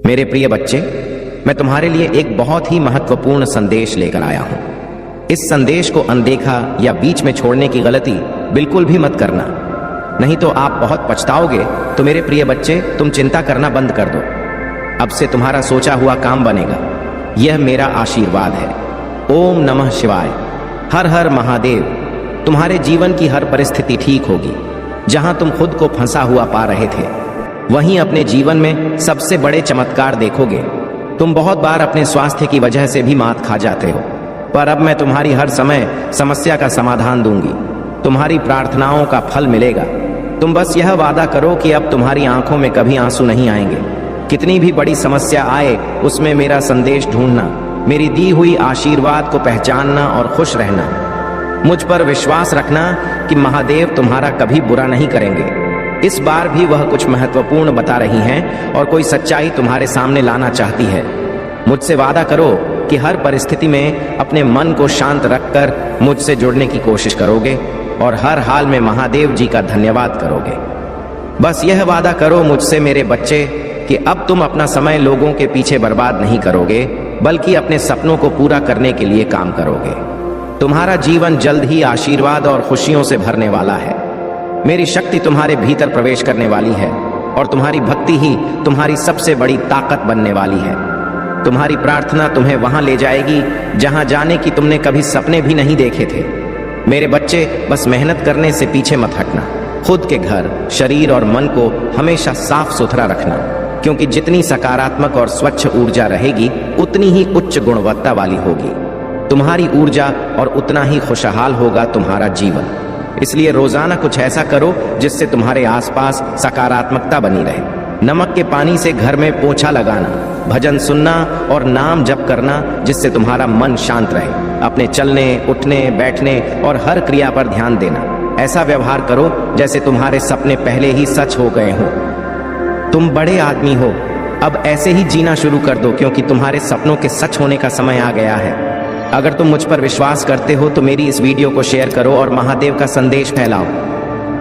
मेरे प्रिय बच्चे, मैं तुम्हारे लिए एक बहुत ही महत्वपूर्ण संदेश लेकर आया हूं। इस संदेश को अनदेखा या बीच में छोड़ने की गलती बिल्कुल भी मत करना, नहीं तो आप बहुत पछताओगे। तो मेरे प्रिय बच्चे, तुम चिंता करना बंद कर दो। अब से तुम्हारा सोचा हुआ काम बनेगा। यह मेरा आशीर्वाद है। ओम नमः शिवाय। हर हर महादेव। तुम्हारे जीवन की हर परिस्थिति ठीक होगी। जहां तुम खुद को फंसा हुआ पा रहे थे, वहीं अपने जीवन में सबसे बड़े चमत्कार देखोगे। तुम बहुत बार अपने स्वास्थ्य की वजह से भी मात खा जाते हो, पर अब मैं तुम्हारी हर समय समस्या का समाधान दूंगी। तुम्हारी प्रार्थनाओं का फल मिलेगा। तुम बस यह वादा करो कि अब तुम्हारी आंखों में कभी आंसू नहीं आएंगे। कितनी भी बड़ी समस्या आए, उसमें मेरा संदेश ढूंढना, मेरी दी हुई आशीर्वाद को पहचानना और खुश रहना। मुझ पर विश्वास रखना कि महादेव तुम्हारा कभी बुरा नहीं करेंगे। इस बार भी वह कुछ महत्वपूर्ण बता रही हैं और कोई सच्चाई तुम्हारे सामने लाना चाहती है। मुझसे वादा करो कि हर परिस्थिति में अपने मन को शांत रखकर मुझसे जुड़ने की कोशिश करोगे और हर हाल में महादेव जी का धन्यवाद करोगे। बस यह वादा करो मुझसे मेरे बच्चे कि अब तुम अपना समय लोगों के पीछे बर्बाद नहीं करोगे, बल्कि अपने सपनों को पूरा करने के लिए काम करोगे। तुम्हारा जीवन जल्द ही आशीर्वाद और खुशियों से भरने वाला है। मेरी शक्ति तुम्हारे भीतर प्रवेश करने वाली है और तुम्हारी भक्ति ही तुम्हारी सबसे बड़ी ताकत बनने वाली है। तुम्हारी प्रार्थना तुम्हें वहां ले जाएगी जहां जाने की तुमने कभी सपने भी नहीं देखे थे। मेरे बच्चे, बस मेहनत करने से पीछे मत हटना। खुद के घर, शरीर और मन को हमेशा साफ सुथरा रखना, क्योंकि जितनी सकारात्मक और स्वच्छ ऊर्जा रहेगी, उतनी ही उच्च गुणवत्ता वाली होगी तुम्हारी ऊर्जा और उतना ही खुशहाल होगा तुम्हारा जीवन। इसलिए रोजाना कुछ ऐसा करो जिससे तुम्हारे आसपास सकारात्मकता बनी रहे। नमक के पानी से घर में पोछा लगाना, भजन सुनना और नाम जप करना, जिससे तुम्हारा मन शांत रहे। अपने चलने, उठने, बैठने और हर क्रिया पर ध्यान देना। ऐसा व्यवहार करो जैसे तुम्हारे सपने पहले ही सच हो गए हों। तुम बड़े आदमी हो, अब ऐसे ही जीना शुरू कर दो, क्योंकि तुम्हारे सपनों के सच होने का समय आ गया है। अगर तुम मुझ पर विश्वास करते हो तो मेरी इस वीडियो को शेयर करो और महादेव का संदेश फैलाओ।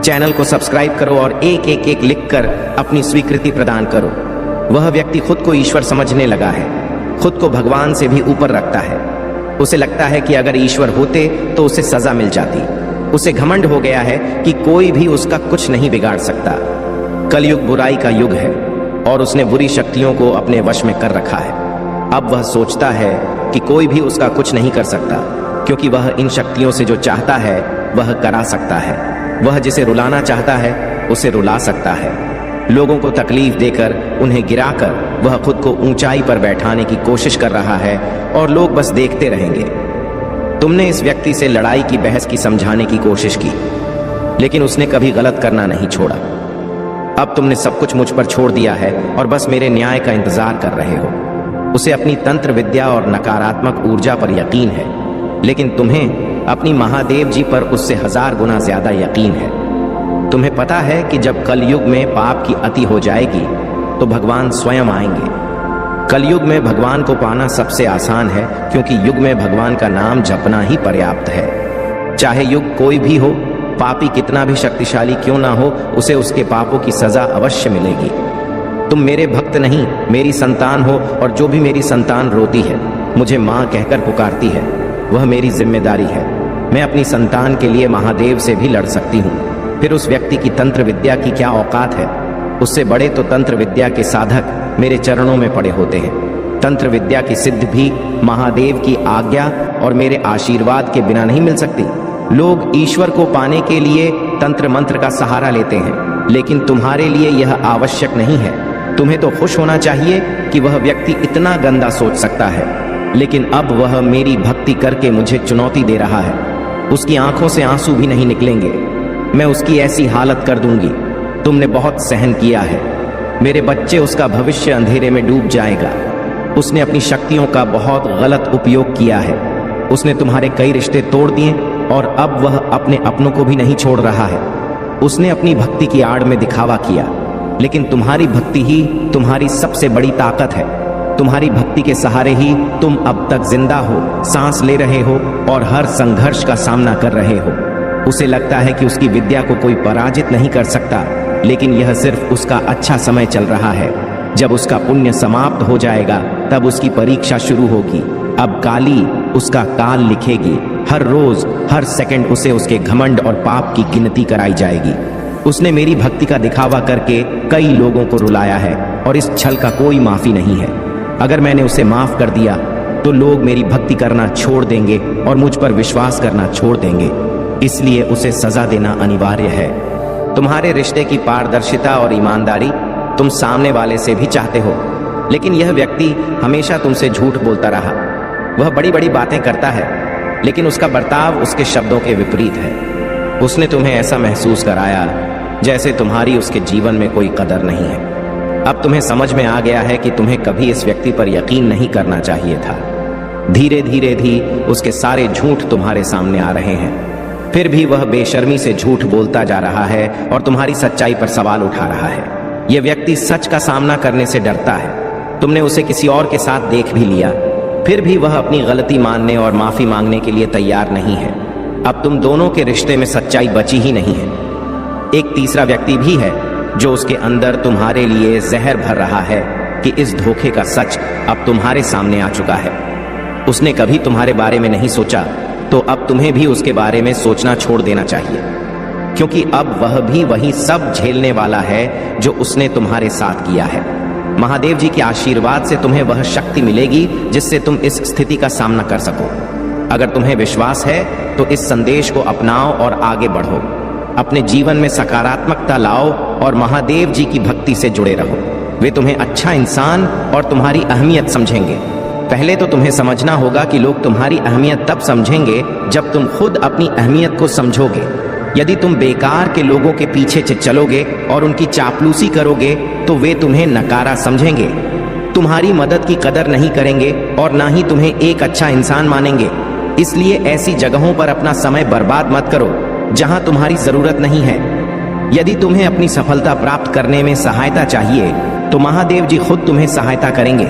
चैनल को सब्सक्राइब करो और एक लिखकर अपनी स्वीकृति प्रदान करो। वह व्यक्ति खुद को ईश्वर समझने लगा है, खुद को भगवान से भी ऊपर रखता है। उसे लगता है कि अगर ईश्वर होते तो उसे सजा मिल जाती। उसे घमंड हो गया है कि कोई भी उसका कुछ नहीं बिगाड़ सकता। कलयुग बुराई का युग है और उसने बुरी शक्तियों को अपने वश में कर रखा है। अब वह सोचता है कि कोई भी उसका कुछ नहीं कर सकता, क्योंकि वह इन शक्तियों से जो चाहता है वह करा सकता है। वह जिसे रुलाना चाहता है उसे रुला सकता है। लोगों को तकलीफ देकर, उन्हें गिराकर वह खुद को ऊंचाई पर बैठाने की कोशिश कर रहा है और लोग बस देखते रहेंगे। तुमने इस व्यक्ति से लड़ाई की, बहस की, समझाने की कोशिश की, लेकिन उसने कभी गलत करना नहीं छोड़ा। अब तुमने सब कुछ मुझ पर छोड़ दिया है और बस मेरे न्याय का इंतजार कर रहे हो। उसे अपनी तंत्र विद्या और नकारात्मक ऊर्जा पर यकीन है, लेकिन तुम्हें अपनी महादेव जी पर उससे 1000 गुना ज्यादा यकीन है। तुम्हें पता है कि जब कलयुग में पाप की अति हो जाएगी तो भगवान स्वयं आएंगे। कलयुग में भगवान को पाना सबसे आसान है, क्योंकि युग में भगवान का नाम जपना ही पर्याप्त है। चाहे युग कोई भी हो, पापी कितना भी शक्तिशाली क्यों ना हो, उसे उसके पापों की सजा अवश्य मिलेगी। तुम मेरे भक्त नहीं, मेरी संतान हो, और जो भी मेरी संतान रोती है, मुझे माँ कहकर पुकारती है, वह मेरी जिम्मेदारी है। मैं अपनी संतान के लिए महादेव से भी लड़ सकती हूँ। फिर उस व्यक्ति की तंत्र विद्या की क्या औकात है? उससे बड़े तो तंत्र विद्या के साधक मेरे चरणों में पड़े होते हैं। तंत्र विद्या की सिद्धि भी महादेव की आज्ञा और मेरे आशीर्वाद के बिना नहीं मिल सकती। लोग ईश्वर को पाने के लिए तंत्र मंत्र का सहारा लेते हैं, लेकिन तुम्हारे लिए यह आवश्यक नहीं है। तुम्हें तो खुश होना चाहिए कि वह व्यक्ति इतना गंदा सोच सकता है, लेकिन अब वह मेरी भक्ति करके मुझे चुनौती दे रहा है। उसकी आंखों से आंसू भी नहीं निकलेंगे। मैं उसकी ऐसी हालत कर दूंगी। तुमने बहुत सहन किया है मेरे बच्चे, उसका भविष्य अंधेरे में डूब जाएगा। उसने अपनी शक्तियों का बहुत गलत उपयोग किया है। उसने तुम्हारे कई रिश्ते तोड़ दिए और अब वह अपने अपनों को भी नहीं छोड़ रहा है। उसने अपनी भक्ति की आड़ में दिखावा किया, लेकिन तुम्हारी भक्ति ही तुम्हारी सबसे बड़ी ताकत है। तुम्हारी भक्ति के सहारे ही तुम अब तक जिंदा हो, सांस ले रहे हो और हर संघर्ष का सामना कर रहे हो। उसे लगता है कि उसकी विद्या को कोई पराजित नहीं कर सकता, लेकिन यह सिर्फ उसका अच्छा समय चल रहा है। जब उसका पुण्य समाप्त हो जाएगा तब उसकी परीक्षा शुरू होगी। अब काली उसका काल लिखेगी। हर रोज हर सेकंड उसे उसके घमंड और पाप की गिनती कराई जाएगी। उसने मेरी भक्ति का दिखावा करके कई लोगों को रुलाया है और इस छल का कोई माफी नहीं है। अगर मैंने उसे माफ कर दिया तो लोग मेरी भक्ति करना छोड़ देंगे और मुझ पर विश्वास करना छोड़ देंगे। इसलिए उसे सजा देना अनिवार्य है। तुम्हारे रिश्ते की पारदर्शिता और ईमानदारी तुम सामने वाले से भी चाहते हो, लेकिन यह व्यक्ति हमेशा तुमसे झूठ बोलता रहा। वह बड़ी बड़ी बातें करता है, लेकिन उसका बर्ताव उसके शब्दों के विपरीत है। उसने तुम्हें ऐसा महसूस कराया जैसे तुम्हारी उसके जीवन में कोई कदर नहीं है। अब तुम्हें समझ में आ गया है कि तुम्हें कभी इस व्यक्ति पर यकीन नहीं करना चाहिए था। धीरे धीरे भी उसके सारे झूठ तुम्हारे सामने आ रहे हैं, फिर भी वह बेशर्मी से झूठ बोलता जा रहा है और तुम्हारी सच्चाई पर सवाल उठा रहा है। यह व्यक्ति सच का सामना करने से डरता है। तुमने उसे किसी और के साथ देख भी लिया, फिर भी वह अपनी गलती मानने और माफी मांगने के लिए तैयार नहीं है। अब तुम दोनों के रिश्ते में सच्चाई बची ही नहीं है। एक तीसरा व्यक्ति भी है जो उसके अंदर तुम्हारे लिए जहर भर रहा है कि इस धोखे का सच अब तुम्हारे सामने आ चुका है। उसने कभी तुम्हारे बारे में नहीं सोचा, तो अब तुम्हें भी उसके बारे में सोचना छोड़ देना चाहिए, क्योंकि अब वह भी वही सब झेलने वाला है जो उसने तुम्हारे साथ किया है। महादेव जी के आशीर्वाद से तुम्हें वह शक्ति मिलेगी जिससे तुम इस स्थिति का सामना कर सको। अगर तुम्हें विश्वास है तो इस संदेश को अपनाओ और आगे बढ़ो। अपने जीवन में सकारात्मकता लाओ और महादेव जी की भक्ति से जुड़े रहो। वे तुम्हें अच्छा इंसान और तुम्हारी अहमियत समझेंगे। पहले तो तुम्हें समझना होगा कि लोग तुम्हारी अहमियत तब समझेंगे जब तुम खुद अपनी अहमियत को समझोगे। यदि तुम बेकार के लोगों के पीछे चलोगे और उनकी चापलूसी करोगे तो वे तुम्हें नकारा समझेंगे, तुम्हारी मदद की कदर नहीं करेंगे और ना ही तुम्हें एक अच्छा इंसान मानेंगे। इसलिए ऐसी जगहों पर अपना समय बर्बाद मत करो जहां तुम्हारी जरूरत नहीं है। यदि तुम्हें अपनी सफलता प्राप्त करने में सहायता चाहिए तो महादेव जी खुद तुम्हें सहायता करेंगे।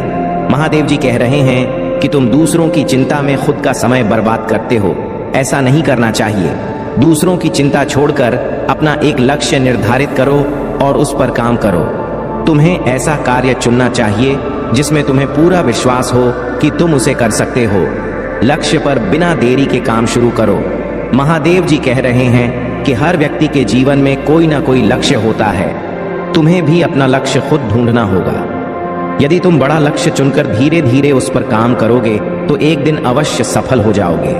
महादेव जी कह रहे हैं कि तुम दूसरों की चिंता में खुद का समय बर्बाद करते हो। ऐसा नहीं करना चाहिए। दूसरों की चिंता छोड़कर अपना एक लक्ष्य निर्धारित करो और उस पर काम करो। तुम्हें ऐसा कार्य चुनना चाहिए जिसमें तुम्हें पूरा विश्वास हो कि तुम उसे कर सकते हो। लक्ष्य पर बिना देरी के काम शुरू करो। महादेव जी कह रहे हैं कि हर व्यक्ति के जीवन में कोई ना कोई लक्ष्य होता है। तुम्हें भी अपना लक्ष्य खुद ढूंढना होगा। यदि तुम बड़ा लक्ष्य चुनकर धीरे धीरे उस पर काम करोगे तो एक दिन अवश्य सफल हो जाओगे।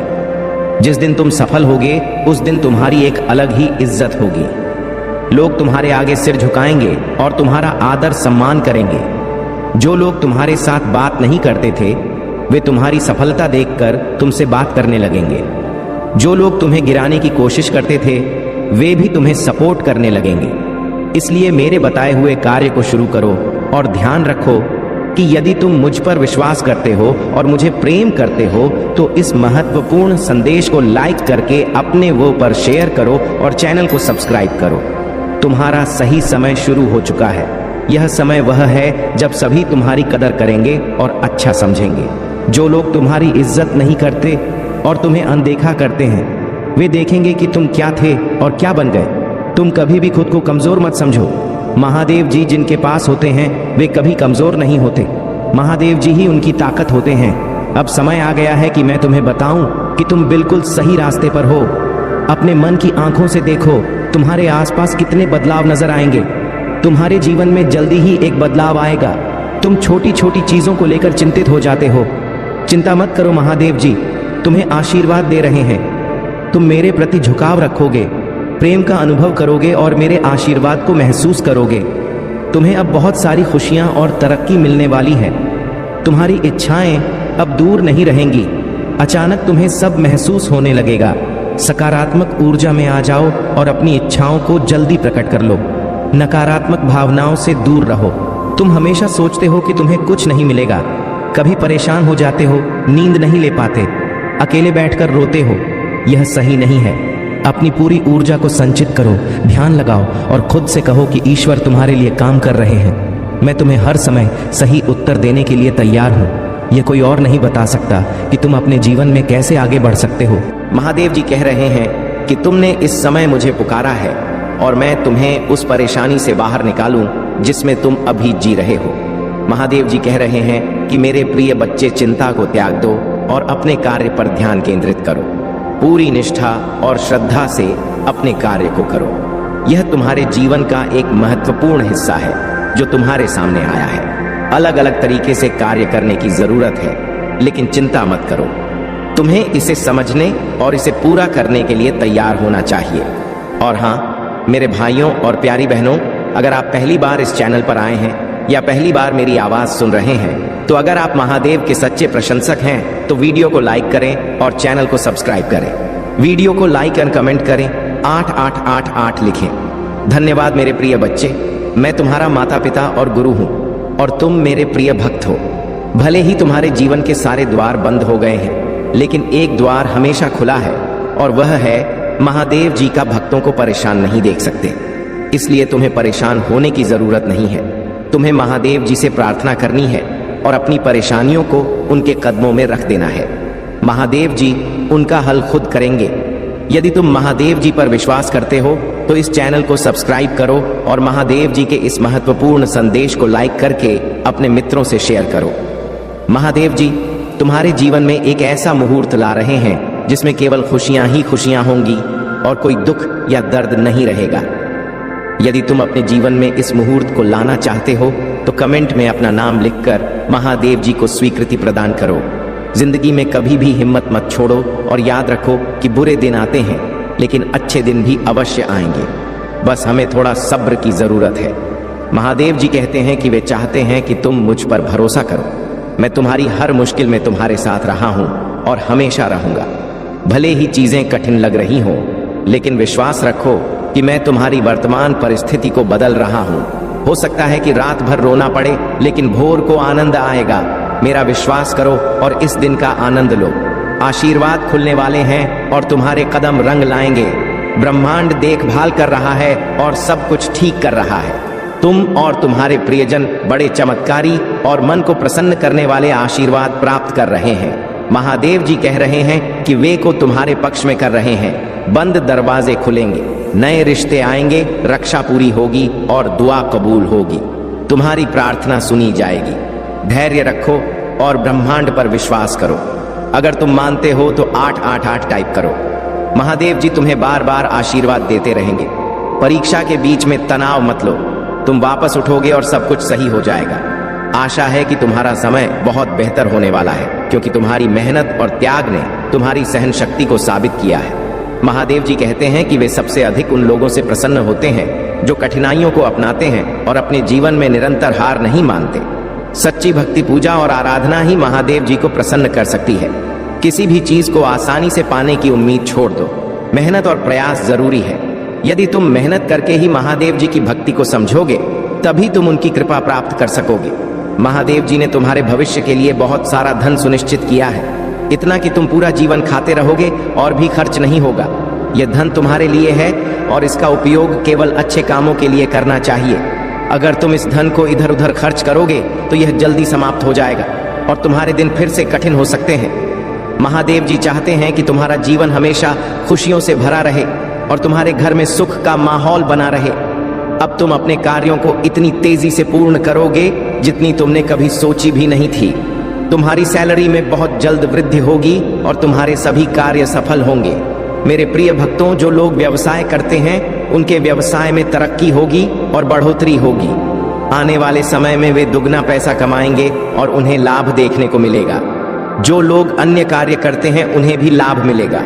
जिस दिन तुम सफल होगे उस दिन तुम्हारी एक अलग ही इज्जत होगी। लोग तुम्हारे आगे सिर झुकाएंगे और तुम्हारा आदर सम्मान करेंगे। जो लोग तुम्हारे साथ बात नहीं करते थे वे तुम्हारी सफलता देखकर तुमसे बात करने लगेंगे। जो लोग तुम्हें गिराने की कोशिश करते थे वे भी तुम्हें सपोर्ट करने लगेंगे। इसलिए मेरे बताए हुए कार्य को शुरू करो और ध्यान रखो कि यदि तुम मुझ पर विश्वास करते हो और मुझे प्रेम करते हो तो इस महत्वपूर्ण संदेश को लाइक करके अपने वो पर शेयर करो और चैनल को सब्सक्राइब करो। तुम्हारा सही समय शुरू हो चुका है। यह समय वह है जब सभी तुम्हारी कदर करेंगे और अच्छा समझेंगे। जो लोग तुम्हारी इज्जत नहीं करते और तुम्हें अनदेखा करते हैं वे देखेंगे कि तुम क्या थे और क्या बन गए। तुम कभी भी खुद को कमजोर मत समझो। महादेव जी जिनके पास होते हैं वे कभी कमजोर नहीं होते। महादेव जी ही उनकी ताकत होते हैं। अब समय आ गया है कि मैं तुम्हें बताऊं कि तुम बिल्कुल सही रास्ते पर हो। अपने मन की आंखों से देखो तुम्हारे आसपास कितने बदलाव नजर आएंगे। तुम्हारे जीवन में जल्दी ही एक बदलाव आएगा। तुम छोटी छोटी चीजों को लेकर चिंतित हो जाते हो। चिंता मत करो, महादेव जी तुम्हें आशीर्वाद दे रहे हैं। तुम मेरे प्रति झुकाव रखोगे, प्रेम का अनुभव करोगे और मेरे आशीर्वाद को महसूस करोगे। तुम्हें अब बहुत सारी खुशियां और तरक्की मिलने वाली है। तुम्हारी इच्छाएं अब दूर नहीं रहेंगी। अचानक तुम्हें सब महसूस होने लगेगा। सकारात्मक ऊर्जा में आ जाओ और अपनी इच्छाओं को जल्दी प्रकट कर लो। नकारात्मक भावनाओं से दूर रहो। तुम हमेशा सोचते हो कि तुम्हें कुछ नहीं मिलेगा। कभी परेशान हो जाते हो, नींद नहीं ले पाते, अकेले बैठकर रोते हो। यह सही नहीं है। अपनी पूरी ऊर्जा को संचित करो, ध्यान लगाओ और खुद से कहो कि ईश्वर तुम्हारे लिए काम कर रहे हैं। मैं तुम्हें हर समय सही उत्तर देने के लिए तैयार हूँ। यह कोई और नहीं बता सकता कि तुम अपने जीवन में कैसे आगे बढ़ सकते हो। महादेव जी कह रहे हैं कि तुमने इस समय मुझे पुकारा है और मैं तुम्हें उस परेशानी से बाहर निकालूं जिसमें तुम अभी जी रहे हो। महादेव जी कह रहे हैं कि मेरे प्रिय बच्चे, चिंता को त्याग दो और अपने कार्य पर ध्यान केंद्रित करो। पूरी निष्ठा और श्रद्धा से अपने कार्य को करो। यह तुम्हारे जीवन का एक महत्वपूर्ण हिस्सा है जो तुम्हारे सामने आया है। अलग अलग तरीके से कार्य करने की जरूरत है, लेकिन चिंता मत करो। तुम्हें इसे समझने और इसे पूरा करने के लिए तैयार होना चाहिए। और हाँ, मेरे भाइयों और प्यारी बहनों, अगर आप पहली बार इस चैनल पर आए हैं या पहली बार मेरी आवाज सुन रहे हैं, तो अगर आप महादेव के सच्चे प्रशंसक हैं तो वीडियो को लाइक करें और चैनल को सब्सक्राइब करें। वीडियो को लाइक एंड कमेंट करें, 8888 लिखें। धन्यवाद मेरे प्रिय बच्चे। मैं तुम्हारा माता पिता और गुरु हूं और तुम मेरे प्रिय भक्त हो। भले ही तुम्हारे जीवन के सारे द्वार बंद हो गए हैं, लेकिन एक द्वार हमेशा खुला है और वह है महादेव जी का। भक्तों को परेशान नहीं देख सकते, इसलिए तुम्हें परेशान होने की जरूरत नहीं है। तुम्हें महादेव जी से प्रार्थना करनी है और अपनी परेशानियों को उनके कदमों में रख देना है। महादेव जी उनका हल खुद करेंगे। यदि तुम महादेव जी पर विश्वास करते हो तो इस चैनल को सब्सक्राइब करो और महादेव जी के इस महत्वपूर्ण संदेश को लाइक करके अपने मित्रों से शेयर करो। महादेव जी तुम्हारे जीवन में एक ऐसा मुहूर्त ला रहे हैं जिसमें केवल खुशियां ही खुशियां होंगी और कोई दुख या दर्द नहीं रहेगा। यदि तुम अपने जीवन में इस मुहूर्त को लाना चाहते हो तो कमेंट में अपना नाम लिखकर महादेव जी को स्वीकृति प्रदान करो। जिंदगी में कभी भी हिम्मत मत छोड़ो और याद रखो कि बुरे दिन आते हैं, लेकिन अच्छे दिन भी अवश्य आएंगे। बस हमें थोड़ा सब्र की जरूरत है। महादेव जी कहते हैं कि वे चाहते हैं कि तुम मुझ पर भरोसा करो। मैं तुम्हारी हर मुश्किल में तुम्हारे साथ रहा हूं और हमेशा रहूंगा। भले ही चीजें कठिन लग रही हों, लेकिन विश्वास रखो कि मैं तुम्हारी वर्तमान परिस्थिति को बदल रहा हूं। हो सकता है कि रात भर रोना पड़े, लेकिन भोर को आनंद आएगा। मेरा विश्वास करो और इस दिन का आनंद लो। आशीर्वाद खुलने वाले हैं और तुम्हारे कदम रंग लाएंगे। ब्रह्मांड देखभाल कर रहा है और सब कुछ ठीक कर रहा है। तुम और तुम्हारे प्रियजन बड़े चमत्कारी और मन को प्रसन्न करने वाले आशीर्वाद प्राप्त कर रहे हैं। महादेव जी कह रहे हैं कि वे को तुम्हारे पक्ष में कर रहे हैं। बंद दरवाजे खुलेंगे, नए रिश्ते आएंगे, रक्षा पूरी होगी और दुआ कबूल होगी। तुम्हारी प्रार्थना सुनी जाएगी। धैर्य रखो और ब्रह्मांड पर विश्वास करो। अगर तुम मानते हो तो 888 टाइप करो। महादेव जी तुम्हें बार बार आशीर्वाद देते रहेंगे। परीक्षा के बीच में तनाव मत लो, तुम वापस उठोगे और सब कुछ सही हो जाएगा। आशा है कि तुम्हारा समय बहुत बेहतर होने वाला है, क्योंकि तुम्हारी मेहनत और त्याग ने तुम्हारी सहन शक्ति को साबित किया है। महादेव जी कहते हैं कि वे सबसे अधिक उन लोगों से प्रसन्न होते हैं जो कठिनाइयों को अपनाते हैं और अपने जीवन में निरंतर हार नहीं मानते। सच्ची भक्ति, पूजा और आराधना ही महादेव जी को प्रसन्न कर सकती है। किसी भी चीज को आसानी से पाने की उम्मीद छोड़ दो। मेहनत और प्रयास जरूरी है। यदि तुम मेहनत करके ही महादेव जी की भक्ति को समझोगे, तभी तुम उनकी कृपा प्राप्त कर सकोगे। महादेव जी ने तुम्हारे भविष्य के लिए बहुत सारा धन सुनिश्चित किया है, इतना कि तुम पूरा जीवन खाते रहोगे और भी खर्च नहीं होगा। यह धन तुम्हारे लिए है और इसका उपयोग केवल अच्छे कामों के लिए करना चाहिए। अगर तुम इस धन को इधर उधर खर्च करोगे तो यह जल्दी समाप्त हो जाएगा और तुम्हारे दिन फिर से कठिन हो सकते हैं। महादेव जी चाहते हैं कि तुम्हारा जीवन हमेशा खुशियों से भरा रहे और तुम्हारे घर में सुख का माहौल बना रहे। अब तुम अपने कार्यों को इतनी तेजी से पूर्ण करोगे जितनी तुमने कभी सोची भी नहीं थी। तुम्हारी सैलरी में बहुत जल्द वृद्धि होगी और तुम्हारे सभी कार्य सफल होंगे। मेरे प्रिय भक्तों, जो लोग व्यवसाय करते हैं उनके व्यवसाय में तरक्की होगी और बढ़ोतरी होगी। आने वाले समय में वे दुगना पैसा कमाएंगे और उन्हें लाभ देखने को मिलेगा। जो लोग अन्य कार्य करते हैं उन्हें भी लाभ मिलेगा।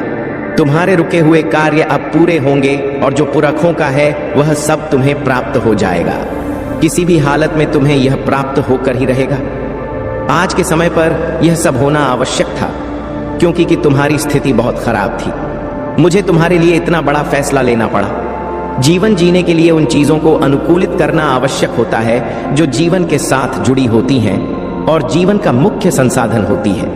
तुम्हारे रुके हुए कार्य अब पूरे होंगे और जो पुरखों का है वह सब तुम्हें प्राप्त हो जाएगा। किसी भी हालत में तुम्हें यह प्राप्त होकर ही रहेगा। आज के समय पर यह सब होना आवश्यक था, क्योंकि कि तुम्हारी स्थिति बहुत खराब थी। मुझे तुम्हारे लिए इतना बड़ा फैसला लेना पड़ा। जीवन जीने के लिए उन चीजों को अनुकूलित करना आवश्यक होता है जो जीवन के साथ जुड़ी होती हैं और जीवन का मुख्य संसाधन होती है।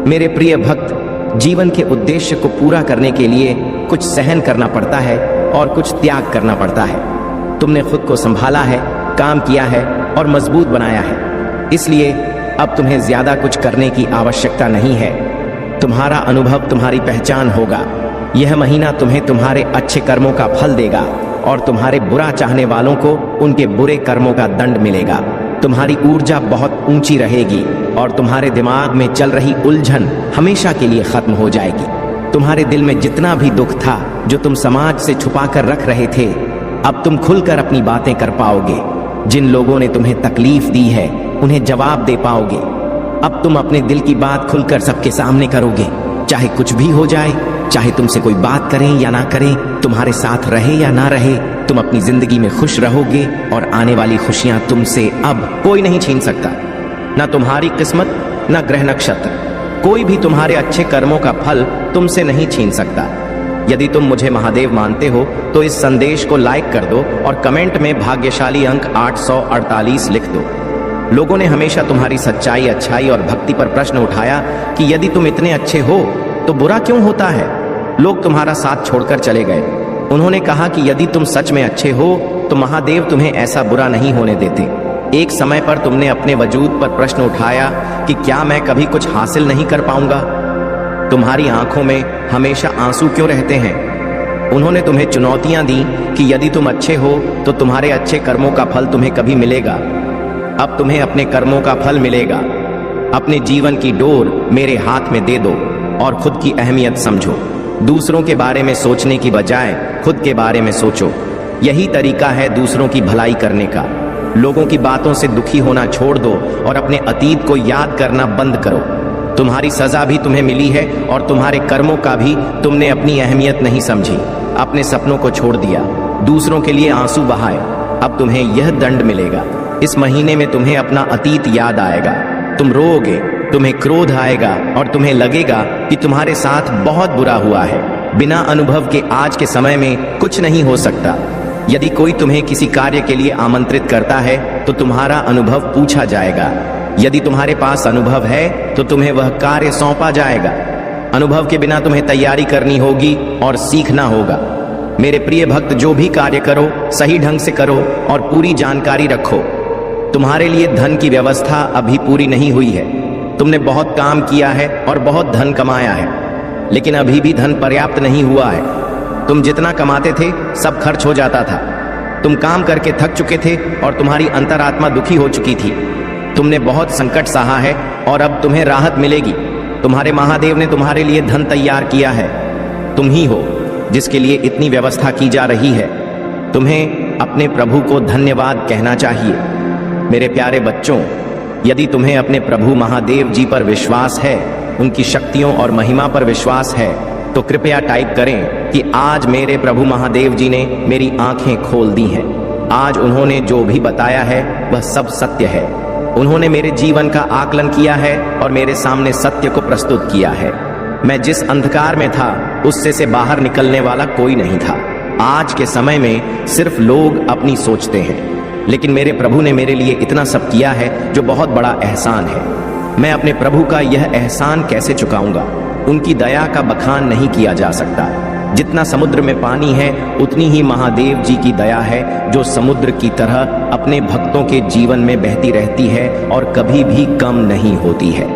मेरे प्रिय भक्त, जीवन के उद्देश्य को पूरा करने के लिए कुछ सहन करना पड़ता है और कुछ त्याग करना पड़ता है। तुमने खुद को संभाला है, काम किया है और मजबूत बनाया है, इसलिए अब तुम्हें ज्यादा कुछ करने की आवश्यकता नहीं है। तुम्हारा अनुभव तुम्हारी पहचान होगा। यह महीना तुम्हें तुम्हारे अच्छे कर्मों का फल देगा और तुम्हारे बुरा चाहने वालों को उनके बुरे कर्मों का दंड मिलेगा। तुम्हारी ऊर्जा बहुत ऊंची रहेगी और तुम्हारे दिमाग में चल रही उलझन हमेशा के लिए खत्म हो जाएगी। तुम्हारे दिल में जितना भी दुख था जो तुम समाज से छुपा कर रख रहे थे, अब तुम खुलकर अपनी बातें कर पाओगे। जिन लोगों ने तुम्हें तकलीफ दी है उन्हें जवाब दे पाओगे। अब तुम अपने दिल की बात खुलकर सबके सामने करोगे। चाहे कुछ भी हो जाए, चाहे तुमसे कोई बात करें या ना करें, तुम्हारे साथ रहे या ना रहे, तुम अपनी जिंदगी में खुश रहोगे और आने वाली खुशियां तुमसे अब कोई नहीं छीन सकता। ना तुम्हारी किस्मत, ना ग्रह नक्षत्र, कोई भी तुम्हारे अच्छे कर्मों का फल तुमसे नहीं छीन सकता। यदि तुम मुझे महादेव मानते हो तो इस संदेश को लाइक कर दो और कमेंट में भाग्यशाली अंक 848 लिख दो। लोगों ने हमेशा तुम्हारी सच्चाई, अच्छाई और भक्ति पर प्रश्न उठाया कि यदि तुम इतने अच्छे हो तो बुरा क्यों होता है। लोग तुम्हारा साथ छोड़कर चले गए। उन्होंने कहा कि यदि तुम सच में अच्छे हो तो महादेव तुम्हें ऐसा बुरा नहीं होने देते। एक समय पर तुमने अपने वजूद पर प्रश्न उठाया कि क्या मैं कभी कुछ हासिल नहीं कर पाऊंगा। तुम्हारी आंखों में हमेशा आंसू क्यों रहते हैं। उन्होंने तुम्हें चुनौतियां दी कि यदि तुम अच्छे हो तो तुम्हारे अच्छे कर्मों का फल तुम्हें कभी मिलेगा। अब तुम्हें अपने कर्मों का फल मिलेगा। अपने जीवन की डोर मेरे हाथ में दे दो और खुद की अहमियत समझो। दूसरों के बारे में सोचने की बजाय खुद के बारे में सोचो। यही तरीका है दूसरों की भलाई करने का। लोगों की बातों से दुखी होना छोड़ दो और अपने अतीत को याद करना बंद करो। तुम्हारी सजा भी तुम्हें मिली है और तुम्हारे कर्मों का भी तुमने अपनी अहमियत नहीं समझी। अपने सपनों को छोड़ दिया, दूसरों के लिए आंसू बहाए। अब तुम्हें यह दंड मिलेगा। इस महीने में तुम्हें अपना अतीत याद आएगा। तुम रोओगे, तुम्हें क्रोध आएगा और तुम्हें लगेगा कि तुम्हारे साथ बहुत बुरा हुआ है। बिना अनुभव के आज के समय में कुछ नहीं हो सकता। यदि कोई तुम्हें किसी कार्य के लिए आमंत्रित करता है तो तुम्हारा अनुभव पूछा जाएगा। यदि तुम्हारे पास अनुभव है तो तुम्हें वह कार्य सौंपा जाएगा। अनुभव के बिना तुम्हें तैयारी करनी होगी और सीखना होगा। मेरे प्रिय भक्त, जो भी कार्य करो सही ढंग से करो और पूरी जानकारी रखो। तुम्हारे लिए धन की व्यवस्था अभी पूरी नहीं हुई है। तुमने बहुत काम किया है और बहुत धन कमाया है, लेकिन अभी भी धन पर्याप्त नहीं हुआ है। तुम जितना कमाते थे सब खर्च हो जाता था। तुम काम करके थक चुके थे और तुम्हारी अंतरात्मा दुखी हो चुकी थी। तुमने बहुत संकट सहा है और अब तुम्हें राहत मिलेगी। तुम्हारे महादेव ने तुम्हारे लिए धन तैयार किया है। तुम ही हो जिसके लिए इतनी व्यवस्था की जा रही है। तुम्हें अपने प्रभु को धन्यवाद कहना चाहिए। मेरे प्यारे बच्चों, यदि तुम्हें अपने प्रभु महादेव जी पर विश्वास है, उनकी शक्तियों और महिमा पर विश्वास है, तो कृपया टाइप करें कि आज मेरे प्रभु महादेव जी ने मेरी आंखें खोल दी हैं। आज उन्होंने जो भी बताया है वह सब सत्य है। उन्होंने मेरे जीवन का आकलन किया है और मेरे सामने सत्य को प्रस्तुत किया है। मैं जिस अंधकार में था उससे से बाहर निकलने वाला कोई नहीं था। आज के समय में सिर्फ लोग अपनी सोचते हैं, लेकिन मेरे प्रभु ने मेरे लिए इतना सब किया है जो बहुत बड़ा एहसान है। मैं अपने प्रभु का यह एहसान कैसे चुकाऊंगा। उनकी दया का बखान नहीं किया जा सकता। जितना समुद्र में पानी है उतनी ही महादेव जी की दया है, जो समुद्र की तरह अपने भक्तों के जीवन में बहती रहती है और कभी भी कम नहीं होती है।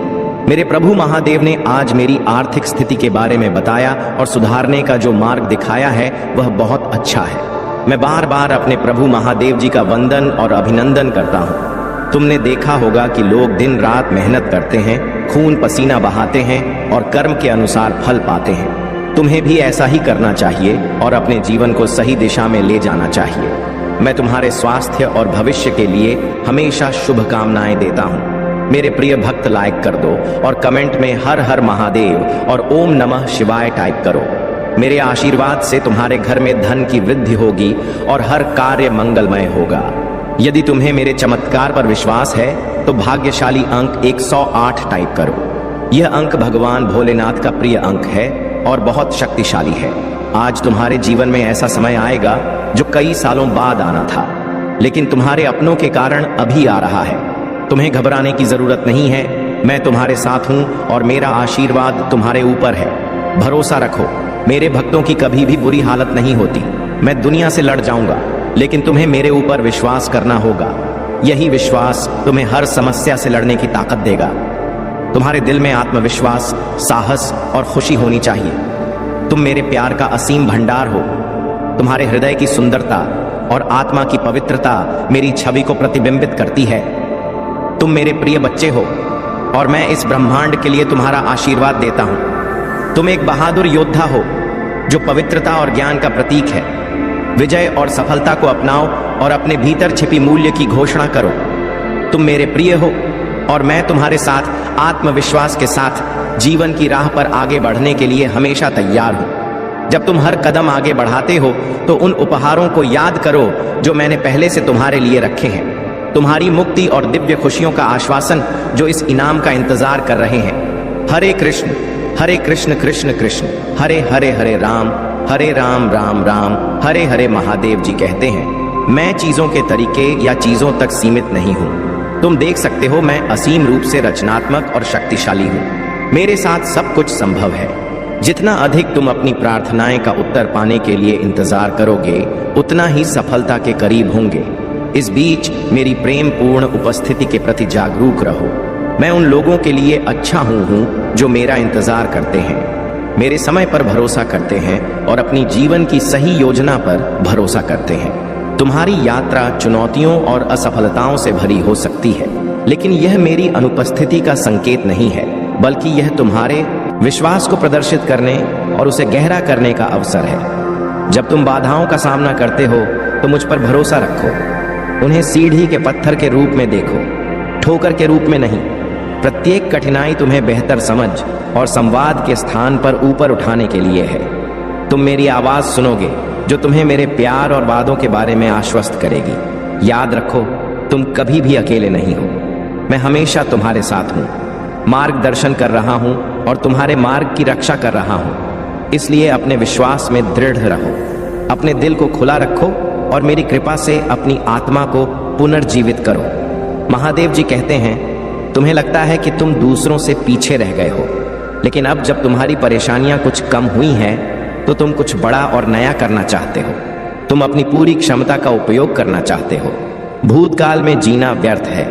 मेरे प्रभु महादेव ने आज मेरी आर्थिक स्थिति के बारे में बताया और सुधारने का जो मार्ग दिखाया है वह बहुत अच्छा है। मैं बार बार अपने प्रभु महादेव जी का वंदन और अभिनंदन करता हूँ। तुमने देखा होगा कि लोग दिन रात मेहनत करते हैं, खून पसीना बहाते हैं और कर्म के अनुसार फल पाते हैं। तुम्हें भी ऐसा ही करना चाहिए और अपने जीवन को सही दिशा में ले जाना चाहिए। मैं तुम्हारे स्वास्थ्य और भविष्य के लिए हमेशा शुभकामनाएं देता हूँ। मेरे प्रिय भक्त, लाइक कर दो और कमेंट में हर हर महादेव और ओम नमः शिवाय टाइप करो। मेरे आशीर्वाद से तुम्हारे घर में धन की वृद्धि होगी और हर कार्य मंगलमय होगा। यदि तुम्हें मेरे चमत्कार पर विश्वास है तो भाग्यशाली अंक 108 टाइप करो। यह अंक भगवान भोलेनाथ का प्रिय अंक है और बहुत शक्तिशाली है। आज तुम्हारे जीवन में ऐसा समय आएगा जो कई सालों बाद आना था, लेकिन तुम्हारे अपनों के कारण अभी आ रहा है। तुम्हें घबराने की जरूरत नहीं है। मैं तुम्हारे साथ हूं और मेरा आशीर्वाद तुम्हारे ऊपर है। भरोसा रखो, मेरे भक्तों की कभी भी बुरी हालत नहीं होती। मैं दुनिया से लड़ जाऊंगा, लेकिन तुम्हें मेरे ऊपर विश्वास करना होगा। यही विश्वास तुम्हें हर समस्या से लड़ने की ताकत देगा। तुम्हारे दिल में आत्मविश्वास, साहस और खुशी होनी चाहिए। तुम मेरे प्यार का असीम भंडार हो। तुम्हारे हृदय की सुंदरता और आत्मा की पवित्रता मेरी छवि को प्रतिबिंबित करती है। तुम मेरे प्रिय बच्चे हो और मैं इस ब्रह्मांड के लिए तुम्हारा आशीर्वाद देता हूं। तुम एक बहादुर योद्धा हो जो पवित्रता और ज्ञान का प्रतीक है। विजय और सफलता को अपनाओ और अपने भीतर छिपी मूल्य की घोषणा करो। तुम मेरे प्रिय हो और मैं तुम्हारे साथ आत्मविश्वास के साथ जीवन की राह पर आगे बढ़ने के लिए हमेशा तैयार हूं। जब तुम हर कदम आगे बढ़ाते हो तो उन उपहारों को याद करो जो मैंने पहले से तुम्हारे लिए रखे हैं। तुम्हारी मुक्ति और दिव्य खुशियों का आश्वासन जो इस इनाम का इंतजार कर रहे हैं। हरे कृष्ण कृष्ण कृष्ण हरे हरे हरे राम राम राम हरे हरे। महादेव जी कहते हैं, मैं चीजों के तरीके या चीजों तक सीमित नहीं हूं। तुम देख सकते हो मैं असीम रूप से रचनात्मक और शक्तिशाली हूं। मेरे साथ सब कुछ संभव है। जितना अधिक तुम अपनी प्रार्थनाएं का उत्तर पाने के लिए इंतजार करोगे उतना ही सफलता के करीब होंगे। इस बीच मेरी प्रेम पूर्ण उपस्थिति के प्रति जागरूक रहो। मैं उन लोगों के लिए अच्छा हूं जो मेरा इंतजार करते हैं, मेरे समय पर भरोसा करते हैं और अपनी जीवन की सही योजना पर भरोसा करते हैं। तुम्हारी यात्रा चुनौतियों और असफलताओं से भरी हो सकती है, लेकिन यह मेरी अनुपस्थिति का संकेत नहीं है, बल्कि यह तुम्हारे विश्वास को प्रदर्शित करने और उसे गहरा करने का अवसर है। जब तुम बाधाओं का सामना करते हो तो मुझ पर भरोसा रखो। उन्हें सीढ़ी के पत्थर के रूप में देखो, ठोकर के रूप में नहीं। प्रत्येक कठिनाई तुम्हें बेहतर समझ और संवाद के स्थान पर ऊपर उठाने के लिए है। तुम मेरी आवाज सुनोगे जो तुम्हें मेरे प्यार और वादों के बारे में आश्वस्त करेगी। याद रखो, तुम कभी भी अकेले नहीं हो। मैं हमेशा तुम्हारे साथ हूं, मार्गदर्शन कर रहा हूं और तुम्हारे मार्ग की रक्षा कर रहा हूं। इसलिए अपने विश्वास में दृढ़ रहो, अपने दिल को खुला रखो और मेरी कृपा से अपनी आत्मा को पुनर्जीवित करो। महादेव जी कहते हैं, तुम्हें लगता है कि तुम दूसरों से पीछे रह गए हो, लेकिन अब जब तुम्हारी परेशानियां कुछ कम हुई हैं तो तुम कुछ बड़ा और नया करना चाहते हो। तुम अपनी पूरी क्षमता का उपयोग करना चाहते हो। भूतकाल में जीना व्यर्थ है।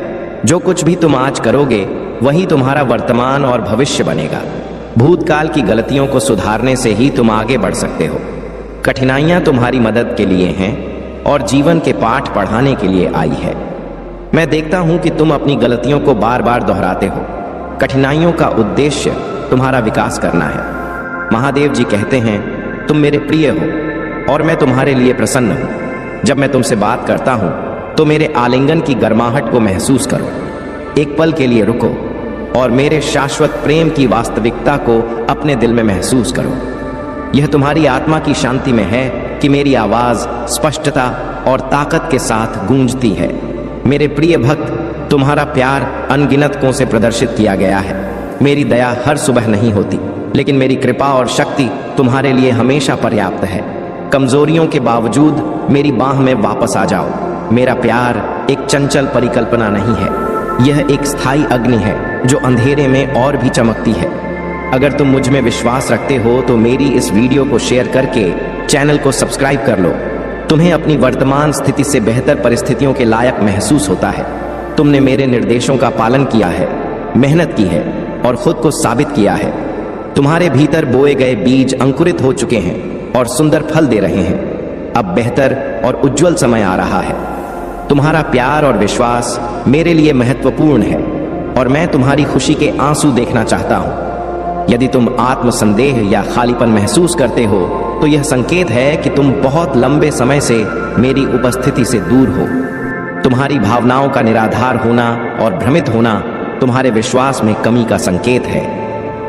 जो कुछ भी तुम आज करोगे वही तुम्हारा वर्तमान और भविष्य बनेगा। भूतकाल की गलतियों को सुधारने से ही तुम आगे बढ़ सकते हो। कठिनाइयां तुम्हारी मदद के लिए हैं और जीवन के पाठ पढ़ाने के लिए आई है। मैं देखता हूं कि तुम अपनी गलतियों को बार बार दोहराते हो। कठिनाइयों का उद्देश्य तुम्हारा विकास करना है। महादेव जी कहते हैं, तुम मेरे प्रिय हो और मैं तुम्हारे लिए प्रसन्न हूं। जब मैं तुमसे बात करता हूं तो मेरे आलिंगन की गर्माहट को महसूस करो। एक पल के लिए रुको और मेरे शाश्वत प्रेम की वास्तविकता को अपने दिल में महसूस करो। यह तुम्हारी आत्मा की शांति में है कि मेरी आवाज स्पष्टता और ताकत के साथ गूंजती है। मेरे प्रिय भक्त, तुम्हारा प्यार अनगिनतों से प्रदर्शित किया गया है। मेरी दया हर सुबह नहीं होती, लेकिन मेरी कृपा और शक्ति तुम्हारे लिए हमेशा पर्याप्त है। कमजोरियों के बावजूद मेरी बाह में वापस आ जाओ। मेरा प्यार एक चंचल परिकल्पना नहीं है, यह एक स्थायी अग्नि है जो अंधेरे में और भी चमकती है। अगर तुम मुझ में विश्वास रखते हो तो मेरी इस वीडियो को शेयर करके चैनल को सब्सक्राइब कर लो। तुम्हें अपनी वर्तमान स्थिति से बेहतर परिस्थितियों के लायक महसूस होता है। तुमने मेरे निर्देशों का पालन किया है, मेहनत की है और खुद को साबित किया है। तुम्हारे भीतर बोए गए बीज अंकुरित हो चुके हैं और सुंदर फल दे रहे हैं। अब बेहतर और उज्जवल समय आ रहा है। तुम्हारा प्यार और विश्वास मेरे लिए महत्वपूर्ण है और मैं तुम्हारी खुशी के आंसू देखना चाहता हूं। यदि तुम आत्मसंदेह या खालीपन महसूस करते हो तो यह संकेत है कि तुम बहुत लंबे समय से मेरी उपस्थिति से दूर हो। तुम्हारी भावनाओं का निराधार होना और भ्रमित होना तुम्हारे विश्वास में कमी का संकेत है।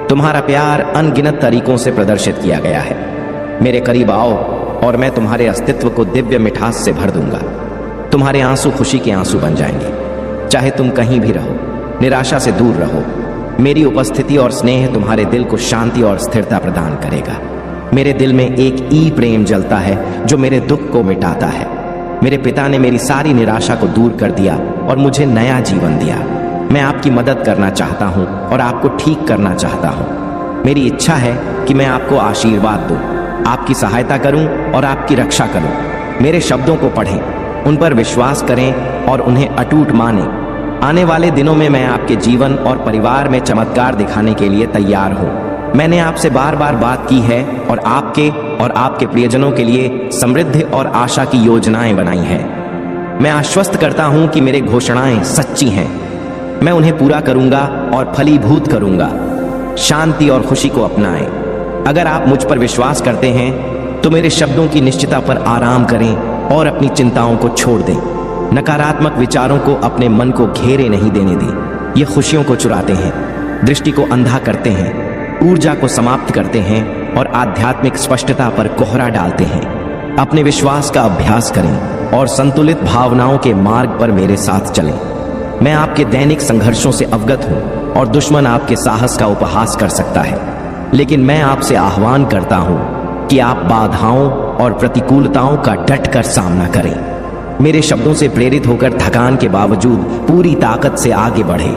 तुम्हारा प्यार अनगिनत तरीकों से प्रदर्शित किया गया है। मेरे करीब आओ और मैं तुम्हारे अस्तित्व को दिव्य मिठास से भर दूंगा। तुम्हारे आंसू खुशी के आंसू बन जाएंगे। चाहे तुम कहीं भी रहो, निराशा से दूर रहो, मेरी उपस्थिति और स्नेह तुम्हारे दिल को शांति और स्थिरता प्रदान करेगा। मेरे दिल में एक ई प्रेम जलता है जो मेरे दुख को मिटाता है। मेरे पिता ने मेरी सारी निराशा को दूर कर दिया और मुझे नया जीवन दिया। मैं आपकी मदद करना चाहता हूं और आपको ठीक करना चाहता हूं। मेरी इच्छा है कि मैं आपको आशीर्वाद दूं, आपकी सहायता करूं और आपकी रक्षा करूं। मेरे शब्दों को पढ़ें, उन पर विश्वास करें और उन्हें अटूट मानें। आने वाले दिनों में मैं आपके जीवन और परिवार में चमत्कार दिखाने के लिए तैयार हूं। मैंने आपसे बार बार बात की है और आपके प्रियजनों के लिए समृद्धि और आशा की योजनाएं बनाई हैं। मैं आश्वस्त करता हूं कि मेरी घोषणाएं सच्ची हैं। मैं उन्हें पूरा करूंगा और फलीभूत करूंगा। शांति और खुशी को अपनाएं। अगर आप मुझ पर विश्वास करते हैं तो मेरे शब्दों की निश्चितता पर आराम करें और अपनी चिंताओं को छोड़ दें। नकारात्मक विचारों को अपने मन को घेरे नहीं देने दें। ये खुशियों को चुराते हैं, दृष्टि को अंधा करते हैं, ऊर्जा को समाप्त करते हैं और आध्यात्मिक स्पष्टता पर कोहरा डालते हैं। अपने विश्वास का अभ्यास करें और संतुलित भावनाओं के मार्ग पर मेरे साथ चलें। मैं आपके दैनिक संघर्षों से अवगत हूं और दुश्मन आपके साहस का उपहास कर सकता है, लेकिन मैं आपसे आह्वान करता हूं कि आप बाधाओं और प्रतिकूलताओं का डटकर सामना करें। मेरे शब्दों से प्रेरित होकर थकान के बावजूद पूरी ताकत से आगे बढ़े।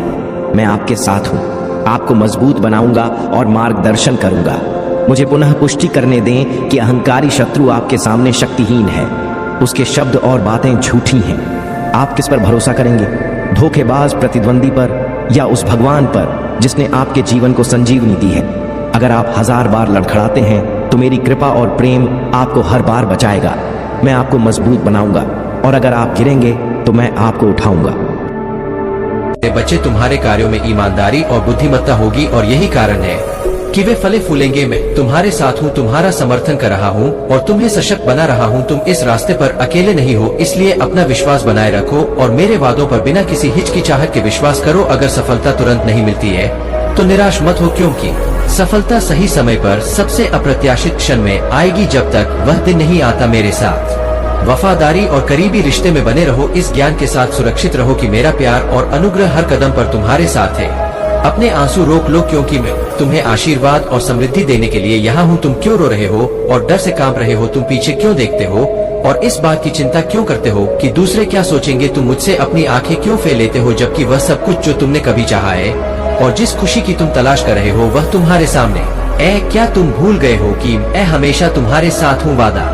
मैं आपके साथ हूं, आपको मजबूत बनाऊंगा और मार्गदर्शन करूंगा। मुझे पुनः पुष्टि करने दें कि अहंकारी शत्रु आपके सामने शक्तिहीन है, उसके शब्द और बातें झूठी हैं। आप किस पर भरोसा करेंगे? धोखेबाज प्रतिद्वंदी पर या उस भगवान पर जिसने आपके जीवन को संजीवनी दी है? अगर आप 1000 बार लड़खड़ाते हैं तो मेरी कृपा और प्रेम आपको हर बार बचाएगा। मैं आपको मजबूत बनाऊंगा और अगर आप गिरेंगे तो मैं आपको उठाऊंगा। बच्चे तुम्हारे कार्यों में ईमानदारी और बुद्धिमत्ता होगी और यही कारण है कि वे फले फूलेंगे। मैं तुम्हारे साथ हूँ, तुम्हारा समर्थन कर रहा हूँ और तुम्हें सशक्त बना रहा हूँ। तुम इस रास्ते पर अकेले नहीं हो, इसलिए अपना विश्वास बनाए रखो और मेरे वादों पर बिना किसी हिचकिचाहट के विश्वास करो। अगर सफलता तुरंत नहीं मिलती है तो निराश मत हो, क्योंकि सफलता सही समय पर सबसे अप्रत्याशित क्षण में आएगी। जब तक वह दिन नहीं आता, मेरे साथ वफादारी और करीबी रिश्ते में बने रहो। इस ज्ञान के साथ सुरक्षित रहो कि मेरा प्यार और अनुग्रह हर कदम पर तुम्हारे साथ है। अपने आंसू रोक लो, क्योंकि मैं तुम्हें आशीर्वाद और समृद्धि देने के लिए यहाँ हूँ। तुम क्यों रो रहे हो और डर से कांप रहे हो? तुम पीछे क्यों देखते हो और इस बात की चिंता क्यों करते हो कि दूसरे क्या सोचेंगे? तुम मुझसे अपनी आंखें क्यों फेर लेते हो, जबकि वह सब कुछ जो तुमने कभी चाहा है और जिस खुशी की तुम तलाश कर रहे हो वह तुम्हारे सामने है। क्या तुम भूल गए हो कि मैं हमेशा तुम्हारे साथ हूँ? वादा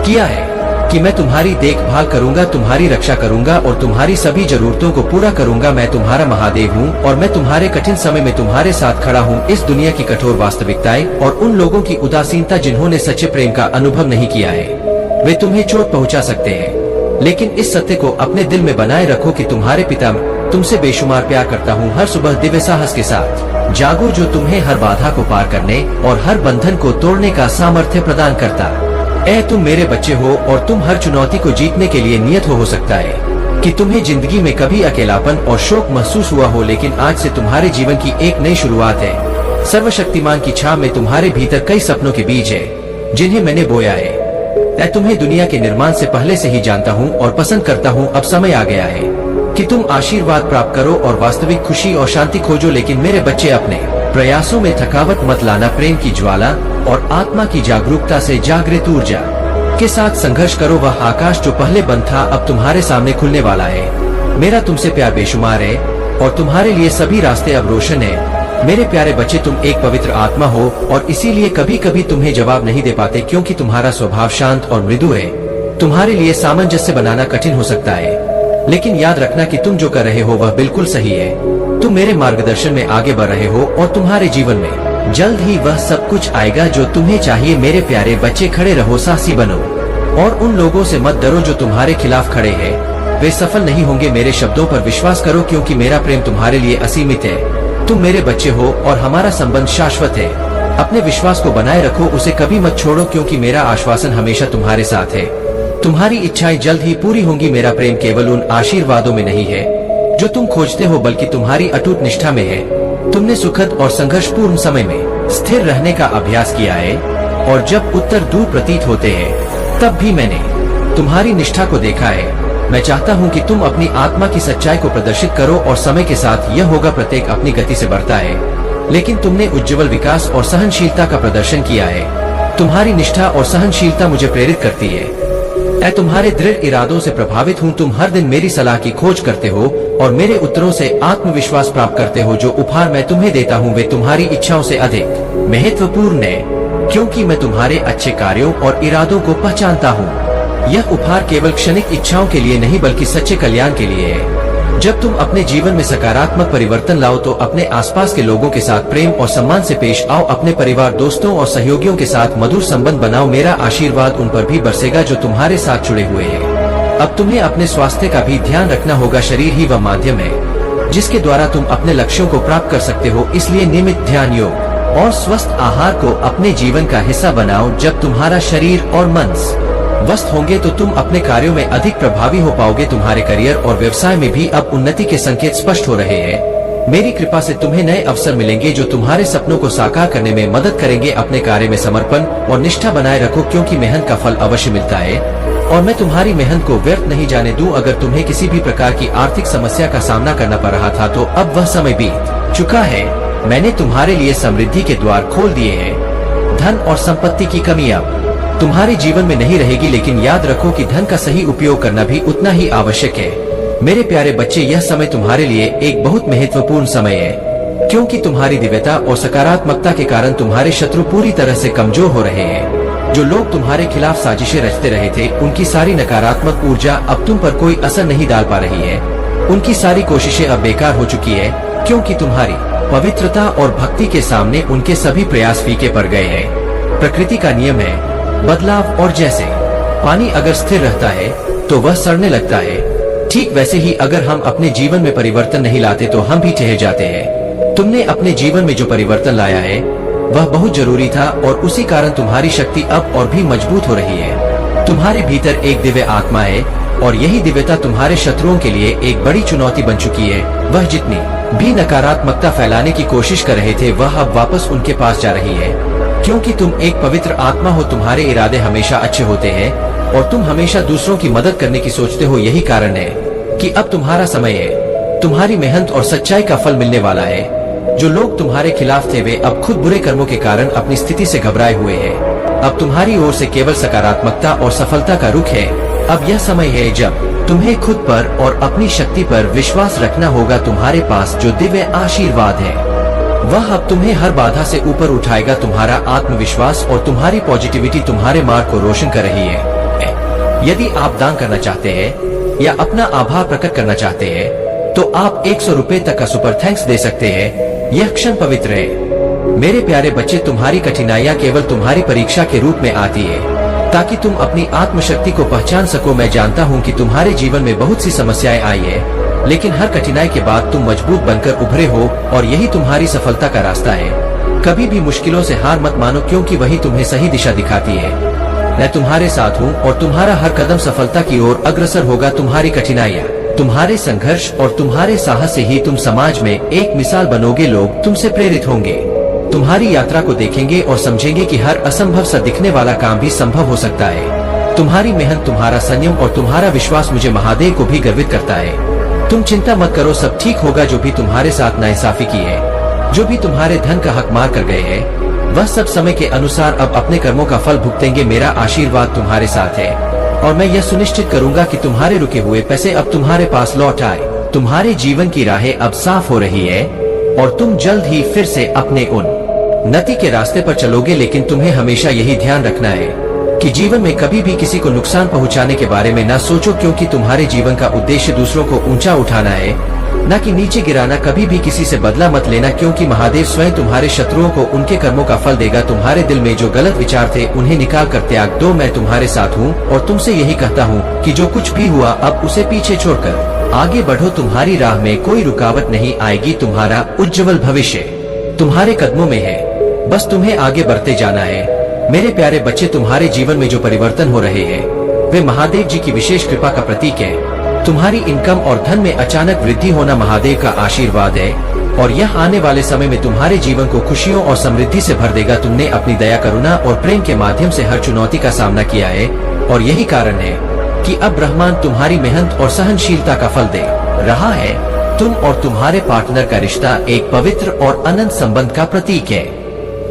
किया है कि मैं तुम्हारी देखभाल करूंगा, तुम्हारी रक्षा करूंगा और तुम्हारी सभी जरूरतों को पूरा करूंगा। मैं तुम्हारा महादेव हूँ और मैं तुम्हारे कठिन समय में तुम्हारे साथ खड़ा हूँ। इस दुनिया की कठोर वास्तविकताएं और उन लोगों की उदासीनता जिन्होंने सच्चे प्रेम का अनुभव नहीं किया है, वे तुम्हें चोट पहुँचा सकते हैं, लेकिन इस सत्य को अपने दिल में बनाए रखो कि तुम्हारे पिता तुमसे बेशुमार प्यार करता हूँ। हर सुबह दिव्य साहस के साथ जागो, जो तुम्हें हर बाधा को पार करने और हर बंधन को तोड़ने का सामर्थ्य प्रदान करता। तुम मेरे बच्चे हो और तुम हर चुनौती को जीतने के लिए नियत हो सकता है कि तुम्हें जिंदगी में कभी अकेलापन और शोक महसूस हुआ हो, लेकिन आज से तुम्हारे जीवन की एक नई शुरुआत है। सर्वशक्तिमान की छाव में तुम्हारे भीतर कई सपनों के बीज है जिन्हें मैंने बोया है। मैं तुम्हें दुनिया के निर्माण से पहले से ही जानता हूँ और पसंद करता हूँ। अब समय आ गया है कि तुम आशीर्वाद प्राप्त करो और वास्तविक खुशी और शांति खोजो। लेकिन मेरे बच्चे, अपने प्रयासों में थकावट मत लाना। प्रेम की ज्वाला और आत्मा की जागरूकता से जागृत ऊर्जा के साथ संघर्ष करो। वह आकाश जो पहले बंद था अब तुम्हारे सामने खुलने वाला है। मेरा तुमसे प्यार बेशुमार है और तुम्हारे लिए सभी रास्ते अब रोशन है। मेरे प्यारे बच्चे, तुम एक पवित्र आत्मा हो और इसीलिए कभी कभी तुम्हें जवाब नहीं दे पाते, क्योंकि तुम्हारा स्वभाव शांत और मृदु है। तुम्हारे लिए सामंजस्य बनाना कठिन हो सकता है, लेकिन याद रखना कि तुम जो कर रहे हो वह बिल्कुल सही है। तुम मेरे मार्गदर्शन में आगे बढ़ रहे हो और तुम्हारे जीवन में जल्द ही वह सब कुछ आएगा जो तुम्हें चाहिए। मेरे प्यारे बच्चे, खड़े रहो, साहसी बनो और उन लोगों से मत डरो जो तुम्हारे खिलाफ खड़े हैं। वे सफल नहीं होंगे। मेरे शब्दों पर विश्वास करो, क्योंकि मेरा प्रेम तुम्हारे लिए असीमित है। तुम मेरे बच्चे हो और हमारा संबंध शाश्वत है। अपने विश्वास को बनाए रखो, उसे कभी मत छोड़ो, क्योंकि मेरा आश्वासन हमेशा तुम्हारे साथ है। तुम्हारी इच्छाएं जल्द ही पूरी होंगी। मेरा प्रेम केवल उन आशीर्वादों में नहीं है जो तुम खोजते हो, बल्कि तुम्हारी अटूट निष्ठा में है। तुमने सुखद और संघर्षपूर्ण समय में स्थिर रहने का अभ्यास किया है और जब उत्तर दूर प्रतीत होते हैं तब भी मैंने तुम्हारी निष्ठा को देखा है। मैं चाहता हूं कि तुम अपनी आत्मा की सच्चाई को प्रदर्शित करो और समय के साथ यह होगा। प्रत्येक अपनी गति से बढ़ता है, लेकिन तुमने उज्ज्वल विकास और सहनशीलता का प्रदर्शन किया है। तुम्हारी निष्ठा और सहनशीलता मुझे प्रेरित करती है। मैं तुम्हारे दृढ़ इरादों से प्रभावित हूँ। तुम हर दिन मेरी सलाह की खोज करते हो और मेरे उत्तरों से आत्मविश्वास प्राप्त करते हो। जो उपहार मैं तुम्हें देता हूँ वे तुम्हारी इच्छाओं से अधिक महत्वपूर्ण है, क्योंकि मैं तुम्हारे अच्छे कार्यों और इरादों को पहचानता हूँ। यह उपहार केवल क्षणिक इच्छाओं के लिए नहीं, बल्कि सच्चे कल्याण के लिए है। जब तुम अपने जीवन में सकारात्मक परिवर्तन लाओ तो अपने आसपास के लोगों के साथ प्रेम और सम्मान से पेश आओ। अपने परिवार, दोस्तों और सहयोगियों के साथ मधुर संबंध बनाओ। मेरा आशीर्वाद उन पर भी बरसेगा जो तुम्हारे साथ जुड़े हुए हैं। अब तुम्हें अपने स्वास्थ्य का भी ध्यान रखना होगा। शरीर ही वह माध्यम है जिसके द्वारा तुम अपने लक्ष्यों को प्राप्त कर सकते हो। इसलिए नियमित ध्यान, योग और स्वस्थ आहार को अपने जीवन का हिस्सा बनाओ। जब तुम्हारा शरीर और मन स्वस्थ होंगे तो तुम अपने कार्यों में अधिक प्रभावी हो पाओगे। तुम्हारे करियर और व्यवसाय में भी अब उन्नति के संकेत स्पष्ट हो रहे हैं। मेरी कृपा से तुम्हें नए अवसर मिलेंगे जो तुम्हारे सपनों को साकार करने में मदद करेंगे। अपने कार्य में समर्पण और निष्ठा बनाए रखो, क्योंकि मेहनत का फल अवश्य मिलता है और मैं तुम्हारी मेहनत को व्यर्थ नहीं जाने दूं। अगर तुम्हें किसी भी प्रकार की आर्थिक समस्या का सामना करना पड़ रहा था तो अब वह समय बीत चुका है। मैंने तुम्हारे लिए समृद्धि के द्वार खोल दिए हैं। धन और संपत्ति की कमी अब तुम्हारे जीवन में नहीं रहेगी, लेकिन याद रखो कि धन का सही उपयोग करना भी उतना ही आवश्यक है। मेरे प्यारे बच्चे, यह समय तुम्हारे लिए एक बहुत महत्वपूर्ण समय है, क्योंकि तुम्हारी दिव्यता और सकारात्मकता के कारण तुम्हारे शत्रु पूरी तरह से कमजोर हो रहे हैं। जो लोग तुम्हारे खिलाफ साजिशें रचते रहे थे, उनकी सारी नकारात्मक ऊर्जा अब तुम पर कोई असर नहीं डाल पा रही है। उनकी सारी कोशिशें अब बेकार हो चुकी है, क्योंकि तुम्हारी पवित्रता और भक्ति के सामने उनके सभी प्रयास फीके पड़ गए हैं। प्रकृति का नियम है बदलाव, और जैसे पानी अगर स्थिर रहता है तो वह सड़ने लगता है, ठीक वैसे ही अगर हम अपने जीवन में परिवर्तन नहीं लाते तो हम भी ठहर जाते हैं। तुमने अपने जीवन में जो परिवर्तन लाया है वह बहुत जरूरी था, और उसी कारण तुम्हारी शक्ति अब और भी मजबूत हो रही है। तुम्हारे भीतर एक दिव्य आत्मा है, और यही दिव्यता तुम्हारे शत्रुओं के लिए एक बड़ी चुनौती बन चुकी है। वह जितनी भी नकारात्मकता फैलाने की कोशिश कर रहे थे, वह अब वापस उनके पास जा रही है, क्योंकि तुम एक पवित्र आत्मा हो। तुम्हारे इरादे हमेशा अच्छे होते हैं और तुम हमेशा दूसरों की मदद करने की सोचते हो। यही कारण है कि अब तुम्हारा समय है। तुम्हारी मेहनत और सच्चाई का फल मिलने वाला है। जो लोग तुम्हारे खिलाफ थे वे अब खुद बुरे कर्मों के कारण अपनी स्थिति से घबराए हुए हैं। अब तुम्हारी ओर से केवल सकारात्मकता और सफलता का रुख है। अब यह समय है जब तुम्हें खुद पर और अपनी शक्ति पर विश्वास रखना होगा। तुम्हारे पास जो दिव्य आशीर्वाद है वह अब तुम्हें हर बाधा से ऊपर उठाएगा। तुम्हारा आत्मविश्वास और तुम्हारी पॉजिटिविटी तुम्हारे मार्ग को रोशन कर रही है। यदि आप दान करना चाहते हैं या अपना आभार प्रकट करना चाहते हैं तो आप 100 रुपए तक का सुपर थैंक्स दे सकते हैं। यह क्षण पवित्र है। मेरे प्यारे बच्चे, तुम्हारी कठिनाइयां केवल तुम्हारी परीक्षा के रूप में आती है, ताकि तुम अपनी आत्मशक्ति को पहचान सको। मैं जानता हूं कि तुम्हारे जीवन में बहुत सी समस्याएं आई है, लेकिन हर कठिनाई के बाद तुम मजबूत बनकर उभरे हो, और यही तुम्हारी सफलता का रास्ता है। कभी भी मुश्किलों से हार मत मानो, क्योंकि वही तुम्हें सही दिशा दिखाती है। मैं तुम्हारे साथ हूँ और तुम्हारा हर कदम सफलता की ओर अग्रसर होगा। तुम्हारी कठिनाइयाँ, तुम्हारे संघर्ष और तुम्हारे साहस से ही तुम समाज में एक मिसाल बनोगे। लोग तुमसे प्रेरित होंगे, तुम्हारी यात्रा को देखेंगे और समझेंगे कि हर असंभव सा दिखने वाला काम भी संभव हो सकता है। तुम्हारी मेहनत, तुम्हारा संयम और तुम्हारा विश्वास मुझे महादेव को भी गर्वित करता है। तुम चिंता मत करो, सब ठीक होगा। जो भी तुम्हारे साथ नाइंसाफी की है, जो भी तुम्हारे धन का हक मार कर गए हैं, वह सब समय के अनुसार अब अपने कर्मों का फल भुगतेंगे। मेरा आशीर्वाद तुम्हारे साथ है, और मैं यह सुनिश्चित करूंगा कि तुम्हारे रुके हुए पैसे अब तुम्हारे पास लौट आए। तुम्हारे जीवन की राहें अब साफ हो रही है, और तुम जल्द ही फिर से अपने उन्नति के रास्ते पर चलोगे। लेकिन तुम्हें हमेशा यही ध्यान रखना है कि जीवन में कभी भी किसी को नुकसान पहुंचाने के बारे में न सोचो, क्योंकि तुम्हारे जीवन का उद्देश्य दूसरों को ऊंचा उठाना है, न कि नीचे गिराना। कभी भी किसी से बदला मत लेना, क्योंकि महादेव स्वयं तुम्हारे शत्रुओं को उनके कर्मों का फल देगा। तुम्हारे दिल में जो गलत विचार थे उन्हें निकाल कर त्याग दो। मैं तुम्हारे साथ हूँ और तुमसे यही कहता हूँ कि जो कुछ भी हुआ अब उसे पीछे छोड़कर आगे बढ़ो। तुम्हारी राह में कोई रुकावट नहीं आएगी। तुम्हारा उज्जवल भविष्य तुम्हारे कदमों में है, बस तुम्हें आगे बढ़ते जाना है। मेरे प्यारे बच्चे, तुम्हारे जीवन में जो परिवर्तन हो रहे हैं वे महादेव जी की विशेष कृपा का प्रतीक है। तुम्हारी इनकम और धन में अचानक वृद्धि होना महादेव का आशीर्वाद है, और यह आने वाले समय में तुम्हारे जीवन को खुशियों और समृद्धि से भर देगा। तुमने अपनी दया, करुणा और प्रेम के माध्यम से हर चुनौती का सामना किया है, और यही कारण है कि अब ब्रह्मांड तुम्हारी मेहनत और सहनशीलता का फल दे रहा है। तुम और तुम्हारे पार्टनर का रिश्ता एक पवित्र और अनंत संबंध का प्रतीक है।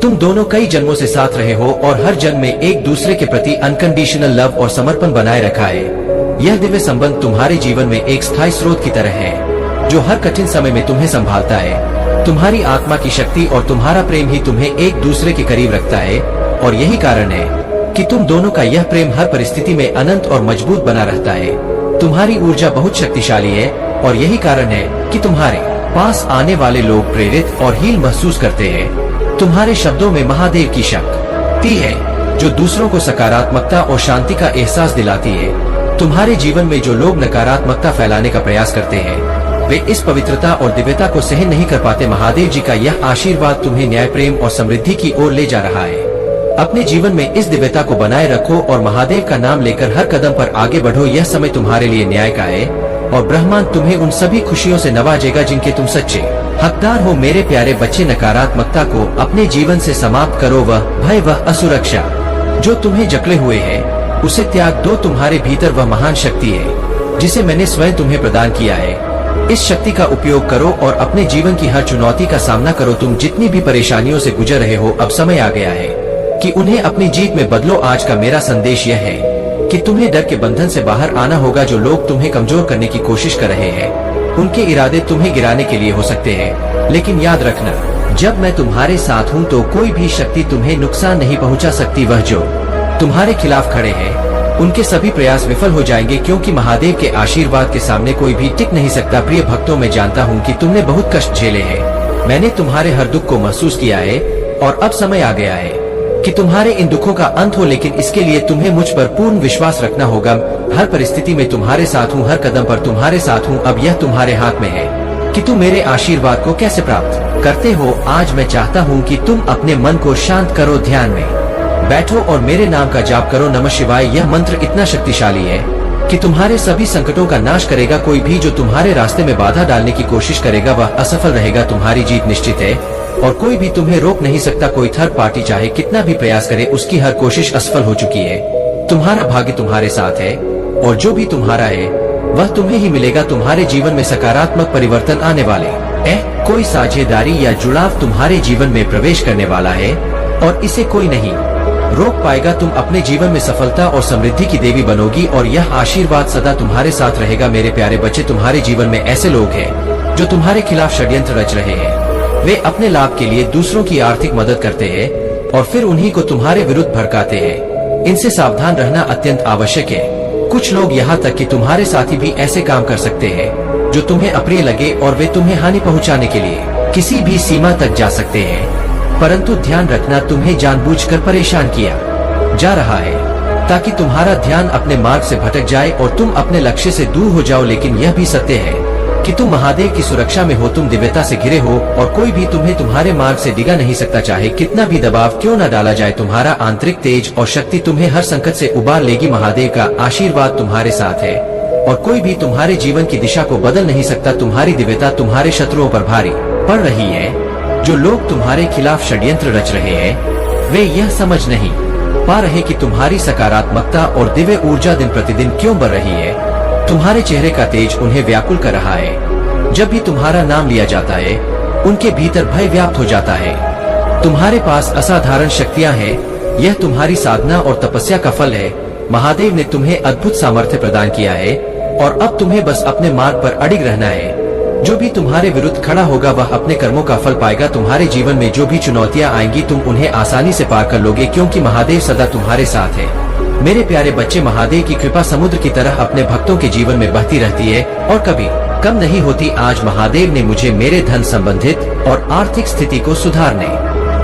तुम दोनों कई जन्मों से साथ रहे हो और हर जन्म में एक दूसरे के प्रति अनकंडीशनल लव और समर्पण बनाए रखा है। यह दिव्य संबंध तुम्हारे जीवन में एक स्थायी स्रोत की तरह है, जो हर कठिन समय में तुम्हें संभालता है। तुम्हारी आत्मा की शक्ति और तुम्हारा प्रेम ही तुम्हें एक दूसरे के करीब रखता है, और यही कारण है कि तुम दोनों का यह प्रेम हर परिस्थिति में अनंत और मजबूत बना रहता है। तुम्हारी ऊर्जा बहुत शक्तिशाली है, और यही कारण है कि तुम्हारे पास आने वाले लोग प्रेरित और हील महसूस करते हैं। तुम्हारे शब्दों में महादेव की शक्ति है, जो दूसरों को सकारात्मकता और शांति का एहसास दिलाती है। तुम्हारे जीवन में जो लोग नकारात्मकता फैलाने का प्रयास करते हैं वे इस पवित्रता और दिव्यता को सहन नहीं कर पाते। महादेव जी का यह आशीर्वाद तुम्हें न्याय, प्रेम और समृद्धि की ओर ले जा रहा है। अपने जीवन में इस दिव्यता को बनाए रखो और महादेव का नाम लेकर हर कदम पर आगे बढ़ो। यह समय तुम्हारे लिए न्याय का है और ब्रह्मांड तुम्हें उन सभी खुशियों से नवाजेगा जिनके तुम सच्चे हकदार हो। मेरे प्यारे बच्चे, नकारात्मकता को अपने जीवन से समाप्त करो। वह भय, वह असुरक्षा जो तुम्हें जकड़े हुए है, उसे त्याग दो। तुम्हारे भीतर वह महान शक्ति है जिसे मैंने स्वयं तुम्हें प्रदान किया है। इस शक्ति का उपयोग करो और अपने जीवन की हर चुनौती का सामना करो। तुम जितनी भी परेशानियों से गुजर रहे हो, अब समय आ गया है कि उन्हें अपनी जीत में बदलो। आज का मेरा संदेश यह है कि तुम्हें डर के बंधन से बाहर आना होगा। जो लोग तुम्हें कमजोर करने की कोशिश कर रहे हैं, उनके इरादे तुम्हें गिराने के लिए हो सकते हैं, लेकिन याद रखना, जब मैं तुम्हारे साथ हूँ तो कोई भी शक्ति तुम्हें नुकसान नहीं पहुँचा सकती। वह जो तुम्हारे खिलाफ खड़े हैं, उनके सभी प्रयास विफल हो जाएंगे, क्योंकि महादेव के आशीर्वाद के सामने कोई भी टिक नहीं सकता। प्रिय भक्तों, मैं जानता हूँ कि तुमने बहुत कष्ट झेले हैं। मैंने तुम्हारे हर दुख को महसूस किया है और अब समय आ गया है कि तुम्हारे इन दुखों का अंत हो, लेकिन इसके लिए तुम्हें मुझ पर पूर्ण विश्वास रखना होगा। हर परिस्थिति में तुम्हारे साथ हूँ, हर कदम पर तुम्हारे साथ हूँ। अब यह तुम्हारे हाथ में है कि तुम मेरे आशीर्वाद को कैसे प्राप्त करते हो। आज मैं चाहता हूँ कि तुम अपने मन को शांत करो, ध्यान में बैठो और मेरे नाम का जाप करो, नमः शिवाय। यह मंत्र इतना शक्तिशाली है कि तुम्हारे सभी संकटों का नाश करेगा। कोई भी जो तुम्हारे रास्ते में बाधा डालने की कोशिश करेगा, वह असफल रहेगा। तुम्हारी जीत निश्चित है और कोई भी तुम्हें रोक नहीं सकता। कोई थर्ड पार्टी चाहे कितना भी प्रयास करे, उसकी हर कोशिश असफल हो चुकी है। तुम्हारा भाग्य तुम्हारे साथ है और जो भी तुम्हारा है वह तुम्हें ही मिलेगा। तुम्हारे जीवन में सकारात्मक परिवर्तन आने वाले है। कोई साझेदारी या जुड़ाव तुम्हारे जीवन में प्रवेश करने वाला है और इसे कोई नहीं रोक पाएगा। तुम अपने जीवन में सफलता और समृद्धि की देवी बनोगी और यह आशीर्वाद सदा तुम्हारे साथ रहेगा। मेरे प्यारे बच्चे, तुम्हारे जीवन में ऐसे लोग हैं जो तुम्हारे खिलाफ षड्यंत्र रच रहे हैं। वे अपने लाभ के लिए दूसरों की आर्थिक मदद करते हैं और फिर उन्हीं को तुम्हारे विरुद्ध भड़काते हैं। इनसे सावधान रहना अत्यंत आवश्यक है। कुछ लोग यहाँ तक कि तुम्हारे साथी भी ऐसे काम कर सकते हैं जो तुम्हें अप्रिय लगे और वे तुम्हें हानि पहुँचाने के लिए किसी भी सीमा तक जा सकते हैं। परंतु ध्यान रखना, तुम्हें जानबूझकर परेशान किया जा रहा है ताकि तुम्हारा ध्यान अपने मार्ग से भटक जाए और तुम अपने लक्ष्य से दूर हो जाओ। लेकिन यह भी सत्य है कि तुम महादेव की सुरक्षा में हो, तुम दिव्यता से घिरे हो और कोई भी तुम्हें तुम्हारे मार्ग से डिगा नहीं सकता। चाहे कितना भी दबाव क्यों न डाला जाए, तुम्हारा आंतरिक तेज और शक्ति तुम्हें हर संकट से उबार लेगी। महादेव का आशीर्वाद तुम्हारे साथ है और कोई भी तुम्हारे जीवन की दिशा को बदल नहीं सकता। तुम्हारी दिव्यता तुम्हारे शत्रुओं पर भारी पड़ रही है। जो लोग तुम्हारे खिलाफ षड्यंत्र रच रहे हैं, वे यह समझ नहीं पा रहे कि तुम्हारी सकारात्मकता और दिव्य ऊर्जा दिन प्रतिदिन क्यों बढ़ रही है। तुम्हारे चेहरे का तेज उन्हें व्याकुल कर रहा है। जब भी तुम्हारा नाम लिया जाता है, उनके भीतर भय व्याप्त हो जाता है। तुम्हारे पास असाधारण शक्तियां हैं। यह तुम्हारी साधना और तपस्या का फल है। महादेव ने तुम्हें अद्भुत सामर्थ्य प्रदान किया है और अब तुम्हें बस अपने मार्ग पर अडिग रहना है। जो भी तुम्हारे विरुद्ध खड़ा होगा, वह अपने कर्मों का फल पाएगा। तुम्हारे जीवन में जो भी चुनौतियां आएंगी, तुम उन्हें आसानी से पार कर लोगे, क्योंकि महादेव सदा तुम्हारे साथ है। मेरे प्यारे बच्चे, महादेव की कृपा समुद्र की तरह अपने भक्तों के जीवन में बहती रहती है और कभी कम नहीं होती। आज महादेव ने मुझे मेरे धन संबंधित और आर्थिक स्थिति को सुधारने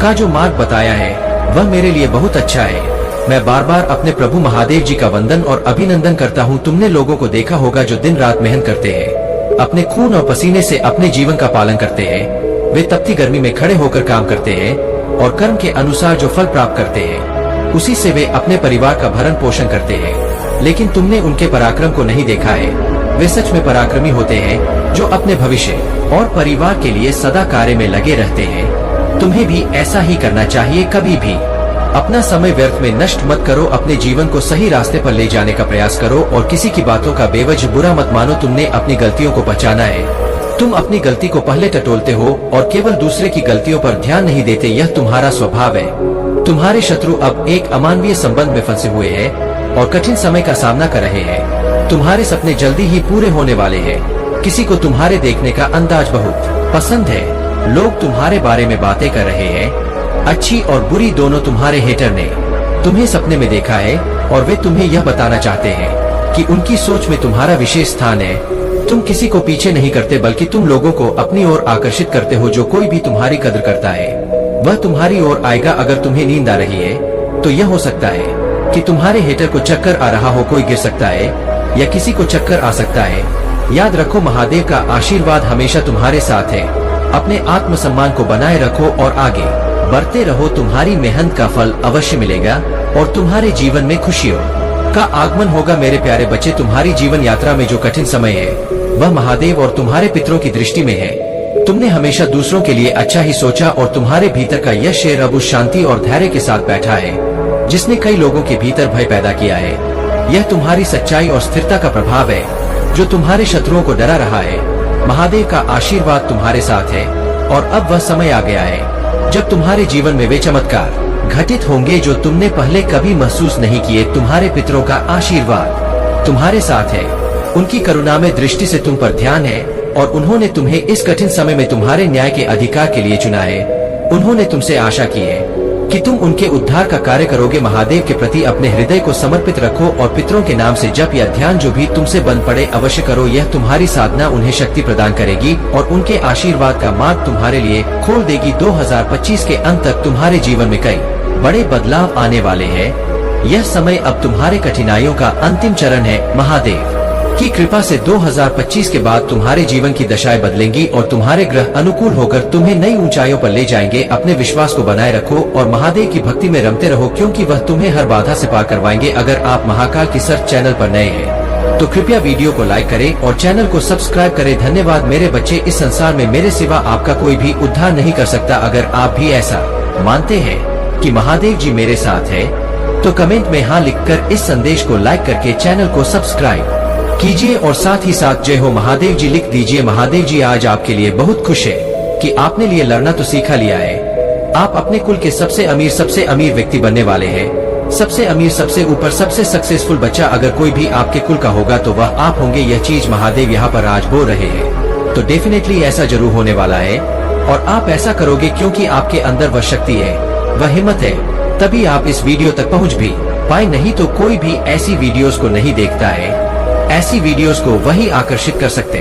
का जो मार्ग बताया है, वह मेरे लिए बहुत अच्छा है। मैं बार बार अपने प्रभु महादेव जी का वंदन और अभिनंदन करता हूँ। तुमने लोगों को देखा होगा जो दिन रात मेहनत करते हैं, अपने खून और पसीने से अपने जीवन का पालन करते हैं। वे तपती गर्मी में खड़े होकर काम करते हैं और कर्म के अनुसार जो फल प्राप्त करते हैं, उसी से वे अपने परिवार का भरण पोषण करते हैं। लेकिन तुमने उनके पराक्रम को नहीं देखा है। वे सच में पराक्रमी होते हैं जो अपने भविष्य और परिवार के लिए सदा कार्य में लगे रहते हैं। तुम्हें भी ऐसा ही करना चाहिए। कभी भी अपना समय व्यर्थ में नष्ट मत करो। अपने जीवन को सही रास्ते पर ले जाने का प्रयास करो और किसी की बातों का बेवजह बुरा मत मानो। तुमने अपनी गलतियों को पहचाना है। तुम अपनी गलती को पहले टटोलते हो और केवल दूसरे की गलतियों पर ध्यान नहीं देते। यह तुम्हारा स्वभाव है। तुम्हारे शत्रु अब एक अमानवीय संबंध में फंसे हुए हैं और कठिन समय का सामना कर रहे हैं। तुम्हारे सपने जल्दी ही पूरे होने वाले हैं। किसी को तुम्हारे देखने का अंदाज बहुत पसंद है। लोग तुम्हारे बारे में बातें कर रहे हैं, अच्छी और बुरी दोनों। तुम्हारे हेटर ने तुम्हें सपने में देखा है और वे तुम्हें यह बताना चाहते हैं कि उनकी सोच में तुम्हारा विशेष स्थान है। तुम किसी को पीछे नहीं करते, बल्कि तुम लोगों को अपनी ओर आकर्षित करते हो। जो कोई भी तुम्हारी कदर करता है, वह तुम्हारी ओर आएगा। अगर तुम्हें नींद आ रही है तो यह हो सकता है कि तुम्हारे हेटर को चक्कर आ रहा हो। कोई गिर सकता है या किसी को चक्कर आ सकता है। याद रखो महादेव का आशीर्वाद हमेशा तुम्हारे साथ है। अपने आत्मसम्मान को बनाए रखो और आगे बढ़ते रहो। तुम्हारी मेहनत का फल अवश्य मिलेगा और तुम्हारे जीवन में खुशियों का आगमन होगा। मेरे प्यारे बच्चे, तुम्हारी जीवन यात्रा में जो कठिन समय है वह महादेव और तुम्हारे पितरों की दृष्टि में है। तुमने हमेशा दूसरों के लिए अच्छा ही सोचा और तुम्हारे भीतर का यह शेर अब उस शांति और धैर्य के साथ बैठा है जिसने कई लोगों के भीतर भय पैदा किया है। यह तुम्हारी सच्चाई और स्थिरता का प्रभाव है जो तुम्हारे शत्रुओं को डरा रहा है। महादेव का आशीर्वाद तुम्हारे साथ है और अब वह समय आ गया है जब तुम्हारे जीवन में वे चमत्कार घटित होंगे जो तुमने पहले कभी महसूस नहीं किए। तुम्हारे पितरों का आशीर्वाद तुम्हारे साथ है, उनकी करुणामय दृष्टि से तुम पर ध्यान है और उन्होंने तुम्हें इस कठिन समय में तुम्हारे न्याय के अधिकार के लिए चुना है। उन्होंने तुमसे आशा की है कि तुम उनके उद्धार का कार्य करोगे। महादेव के प्रति अपने हृदय को समर्पित रखो और पितरों के नाम से जप या ध्यान जो भी तुमसे बन पड़े अवश्य करो। यह तुम्हारी साधना उन्हें शक्ति प्रदान करेगी और उनके आशीर्वाद का मार्ग तुम्हारे लिए खोल देगी। 2025 के अंत तक तुम्हारे जीवन में कई बड़े बदलाव आने वाले हैं। यह समय अब तुम्हारे कठिनाइयों का अंतिम चरण है। महादेव की कृपा से 2025 के बाद तुम्हारे जीवन की दशाएं बदलेंगी और तुम्हारे ग्रह अनुकूल होकर तुम्हें नई ऊंचाइयों पर ले जाएंगे। अपने विश्वास को बनाए रखो और महादेव की भक्ति में रमते रहो क्योंकि वह तुम्हें हर बाधा से पार करवाएंगे। अगर आप महाकाल की सर्च चैनल पर नए हैं तो कृपया वीडियो को लाइक करें और चैनल को सब्सक्राइब करें। धन्यवाद मेरे बच्चे, इस संसार में मेरे सिवा आपका कोई भी उद्धार नहीं कर सकता। अगर आप भी ऐसा मानते हैं कि महादेव जी मेरे साथ है तो कमेंट में हाँ लिखकर इस संदेश को लाइक करके चैनल को सब्सक्राइब कीजिए और साथ ही साथ जय हो महादेव जी लिख दीजिए। महादेव जी आज आपके लिए बहुत खुश है कि आपने लिए लड़ना तो सीखा लिया है। आप अपने कुल के सबसे अमीर व्यक्ति बनने वाले हैं। सबसे अमीर, सबसे ऊपर, सबसे सक्सेसफुल बच्चा अगर कोई भी आपके कुल का होगा तो वह आप होंगे। यह चीज महादेव यहाँ पर आज बोल रहे हैं तो डेफिनेटली ऐसा जरूर होने वाला है और आप ऐसा करोगे क्योंकि आपके अंदर वह शक्ति है, वह हिम्मत है, तभी आप इस वीडियो तक पहुँच भी पाए। नहीं तो कोई भी ऐसी वीडियोस को नहीं देखता है। ऐसी वीडियोस को वही आकर्षित कर सकते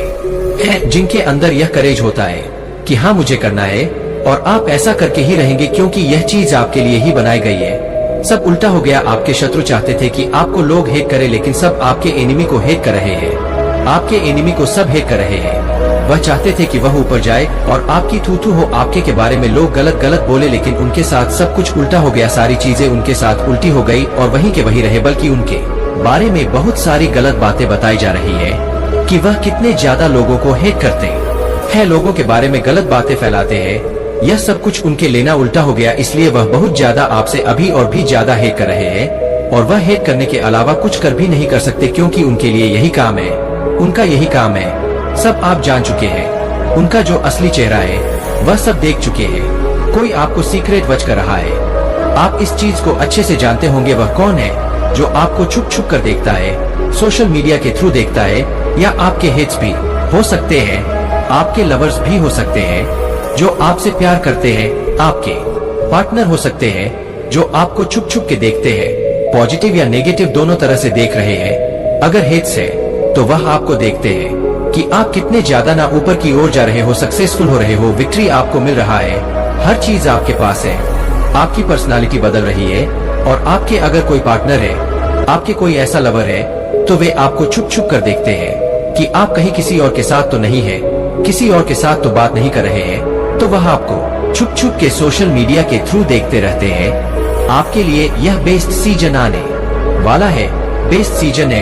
हैं जिनके अंदर यह करेज होता है कि हाँ मुझे करना है और आप ऐसा करके ही रहेंगे क्योंकि यह चीज आपके लिए ही बनाई गई है। सब उल्टा हो गया। आपके शत्रु चाहते थे कि आपको लोग हेट करें लेकिन सब आपके एनिमी को हेट कर रहे हैं। आपके एनिमी को सब हेट कर रहे हैं। वह चाहते थे कि वह ऊपर जाए और आपकी थू हो, आपके के बारे में लोग गलत बोले लेकिन उनके साथ सब कुछ उल्टा हो गया। सारी चीजें उनके साथ उल्टी हो गई और वहीं के वहीं रहे बल्कि उनके बारे में बहुत सारी गलत बातें बताई जा रही है कि वह कितने ज्यादा लोगों को हेट करते हैं, लोगों के बारे में गलत बातें फैलाते हैं। यह सब कुछ उनके लेना उल्टा हो गया, इसलिए वह बहुत ज्यादा आपसे अभी और भी ज्यादा हेट कर रहे हैं और वह हेट करने के अलावा कुछ कर भी नहीं कर सकते क्योंकि उनके लिए यही काम है, उनका यही काम है। सब आप जान चुके हैं, उनका जो असली चेहरा है वह सब देख चुके हैं। कोई आपको सीक्रेट वच कर रहा है। आप इस चीज को अच्छे से जानते होंगे वह कौन है जो आपको छुप कर देखता है, सोशल मीडिया के थ्रू देखता है या आपके हेट्स भी हो सकते हैं, आपके लवर्स भी हो सकते हैं जो आपसे प्यार करते हैं, आपके पार्टनर हो सकते हैं जो आपको छुप के देखते हैं, पॉजिटिव या नेगेटिव दोनों तरह से देख रहे हैं। अगर हेट्स है तो वह आपको देखते हैं कि आप कितने ज्यादा ना ऊपर की ओर जा रहे हो, सक्सेसफुल हो रहे हो, विक्ट्री आपको मिल रहा है, हर चीज आपके पास है, आपकी पर्सनालिटी बदल रही है। और आपके अगर कोई पार्टनर है, आपके कोई ऐसा लवर है तो वे आपको छुप कर देखते हैं कि आप कहीं किसी और के साथ तो नहीं है, किसी और के साथ तो बात नहीं कर रहे हैं, तो वह आपको छुप के सोशल मीडिया के थ्रू देखते रहते हैं। आपके लिए यह बेस्ट सीजन आने वाला है, बेस्ट सीजन है,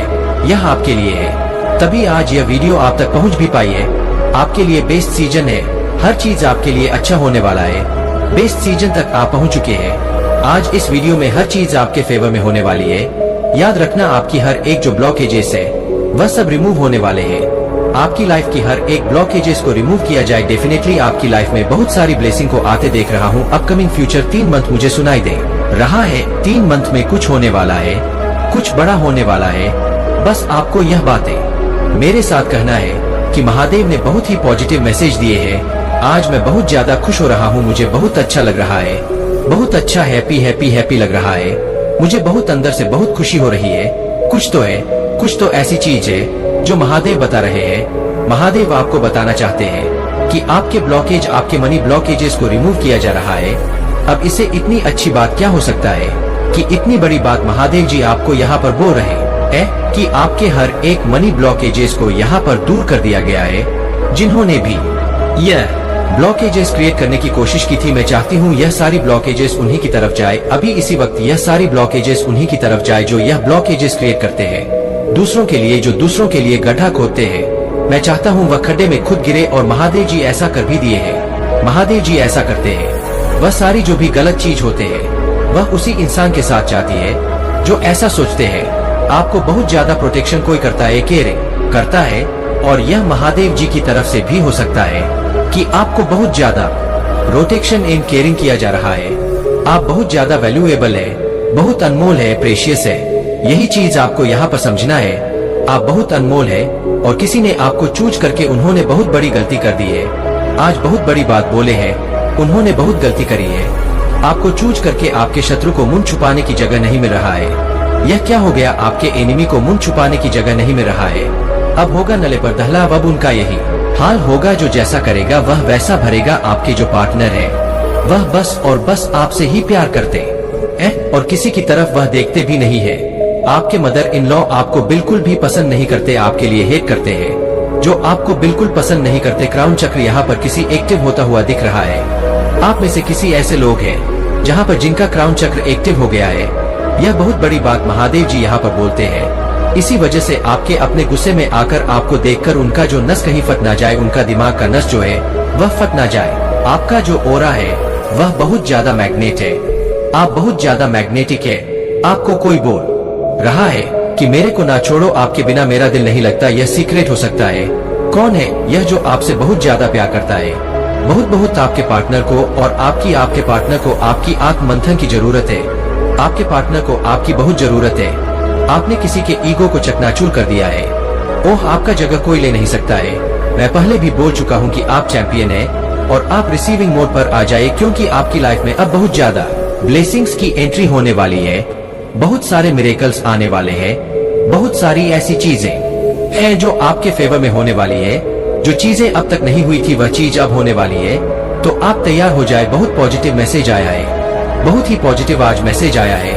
यह आपके लिए है, तभी आज यह वीडियो आप तक पहुंच भी पाई है। आपके लिए बेस्ट सीजन है, हर चीज आपके लिए अच्छा होने वाला है। बेस्ट सीजन तक आप पहुंच चुके हैं। आज इस वीडियो में हर चीज आपके फेवर में होने वाली है। याद रखना आपकी हर एक जो ब्लॉकेजेस है वह सब रिमूव होने वाले हैं। आपकी लाइफ की हर एक ब्लॉकेजेस को रिमूव किया जाए। डेफिनेटली आपकी लाइफ में बहुत सारी ब्लेसिंग को आते देख रहा हूँ। अपकमिंग फ्यूचर 3 मंथ मुझे सुनाई दे रहा है। 3 मंथ में कुछ होने वाला है, कुछ बड़ा होने वाला है। बस आपको यह बातें मेरे साथ कहना है कि महादेव ने बहुत ही पॉजिटिव मैसेज दिए हैं। आज मैं बहुत ज्यादा खुश हो रहा हूँ, मुझे बहुत अच्छा लग रहा है, बहुत अच्छा हैप्पी लग रहा है। मुझे बहुत अंदर से बहुत खुशी हो रही है। कुछ तो है, कुछ तो ऐसी चीज है जो महादेव बता रहे हैं। महादेव आपको बताना चाहते हैं कि आपके ब्लॉकेज, आपके मनी ब्लॉकेजेस को रिमूव किया जा रहा है। अब इसे इतनी अच्छी बात क्या हो सकता है कि इतनी बड़ी बात महादेव जी आपको यहाँ पर बोल रहे हैं। कि आपके हर एक मनी ब्लॉकेजेस को यहाँ पर दूर कर दिया गया है। जिन्होंने भी यह ब्लॉकेजेस क्रिएट करने की कोशिश की थी, मैं चाहती हूँ यह सारी ब्लॉकेजेस उन्हीं की तरफ जाए। अभी इसी वक्त यह सारी ब्लॉकेजेस उन्हीं की तरफ जाए जो यह ब्लॉकेजेस क्रिएट करते हैं दूसरों के लिए, जो दूसरों के लिए गड्ढा खोदते हैं। मैं चाहता हूँ वह खड्डे में खुद गिरे, और महादेव जी ऐसा कर भी दिए हैं। महादेव जी ऐसा करते हैं। वह सारी जो भी गलत चीज होते हैं वह उसी इंसान के साथ जाती है जो ऐसा सोचते हैं। आपको बहुत ज्यादा प्रोटेक्शन कोई करता है, केयर करता है, और यह महादेव जी की तरफ से भी हो सकता है कि आपको बहुत ज्यादा प्रोटेक्शन एंड केयरिंग किया जा रहा है। आप बहुत ज्यादा वैल्यूएबल है, बहुत अनमोल है, प्रेशियस है। यही चीज आपको यहाँ पर समझना है। आप बहुत अनमोल है, और किसी ने आपको चूज करके उन्होंने बहुत बड़ी गलती कर दी है। आज बहुत बड़ी बात बोले हैं, उन्होंने बहुत गलती करी है। आपको चूज करके आपके शत्रु को मुंह छुपाने की जगह नहीं मिल रहा है। यह क्या हो गया, आपके एनिमी को मुंह छुपाने की जगह नहीं मिल रहा है। अब होगा नले पर दहला, अब उनका यही हाल होगा। जो जैसा करेगा वह वैसा भरेगा। आपके जो पार्टनर है वह बस और बस आपसे ही प्यार करते हैं, और किसी की तरफ वह देखते भी नहीं है। आपके मदर इन लॉ आपको बिल्कुल भी पसंद नहीं करते, आपके लिए हेट करते हैं। जो आपको बिल्कुल पसंद नहीं करते। क्राउन चक्र यहाँ पर किसी एक्टिव होता हुआ दिख रहा है। आप में से किसी ऐसे लोग हैं जहाँ पर जिनका क्राउन चक्र एक्टिव हो गया है। यह बहुत बड़ी बात महादेव जी यहाँ पर बोलते हैं। इसी वजह से आपके अपने गुस्से में आकर आपको देखकर उनका जो नस कहीं फट ना जाए, उनका दिमाग का नस जो है वह फट ना जाए। आपका जो ओरा है वह बहुत ज्यादा मैग्नेट है। आप बहुत ज्यादा मैग्नेटिक है। आपको कोई बोल रहा है कि मेरे को ना छोड़ो, आपके बिना मेरा दिल नहीं लगता। यह सीक्रेट हो सकता है। कौन है यह जो आपसे बहुत ज्यादा प्यार करता है? बहुत आपके पार्टनर को, और आपके पार्टनर को आपकी आत्म मंथन की जरूरत है। आपके पार्टनर को आपकी बहुत जरूरत है। आपने किसी के ईगो को चकनाचूर कर दिया है। ओह, आपका जगह कोई ले नहीं सकता है। मैं पहले भी बोल चुका हूँ कि आप चैंपियन है, और आप रिसीविंग मोड पर आ जाइए, क्योंकि आपकी लाइफ में अब बहुत ज्यादा ब्लेसिंग्स की एंट्री होने वाली है। बहुत सारे मिरेकल्स आने वाले हैं। बहुत सारी ऐसी चीजें हैं जो आपके फेवर में होने वाली है। जो चीजें अब तक नहीं हुई थी वह चीज अब होने वाली है। तो आप तैयार हो जाए। बहुत पॉजिटिव मैसेज आया है, बहुत ही पॉजिटिव आज मैसेज आया है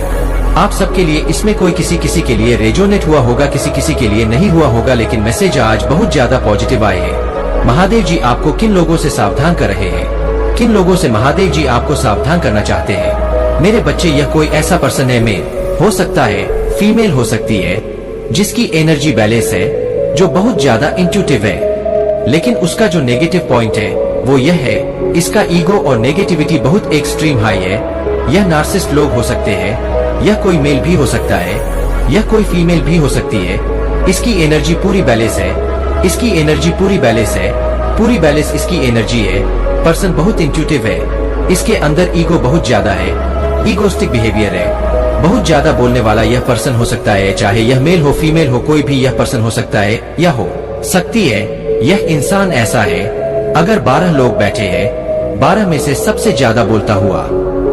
आप सबके लिए। इसमें कोई किसी के लिए रेजोनेट हुआ होगा, किसी के लिए नहीं हुआ होगा, लेकिन मैसेज आज बहुत ज्यादा पॉजिटिव आए हैं। महादेव जी आपको किन लोगों से सावधान कर रहे हैं, किन लोगों से महादेव जी आपको सावधान करना चाहते हैं? मेरे बच्चे, यह कोई ऐसा पर्सन है, मेल हो सकता है, फीमेल हो सकती है, जिसकी एनर्जी बैलेंस है, जो बहुत ज्यादा इंट्यूटिव है, लेकिन उसका जो नेगेटिव पॉइंट है वो यह है, इसका ईगो और नेगेटिविटी बहुत एक्सट्रीम हाई है। यह नार्सिसिस्ट लोग हो सकते हैं। यह कोई मेल भी हो सकता है, यह कोई फीमेल भी हो सकती है। इसकी एनर्जी पूरी बैलेंस है। इसकी एनर्जी पूरी बैलेंस है। पूरी बैलेंस इसकी एनर्जी है। पर्सन बहुत इंट्यूटिव है। इसके अंदर ईगो बहुत ज्यादा है। ईगोस्टिक बिहेवियर है। बहुत ज्यादा बोलने वाला यह पर्सन हो सकता है, चाहे यह मेल हो फीमेल हो, कोई भी यह पर्सन हो सकता है या हो सकती है। यह इंसान ऐसा है, अगर 12 लोग बैठे हैं, 12 में से सबसे ज्यादा बोलता हुआ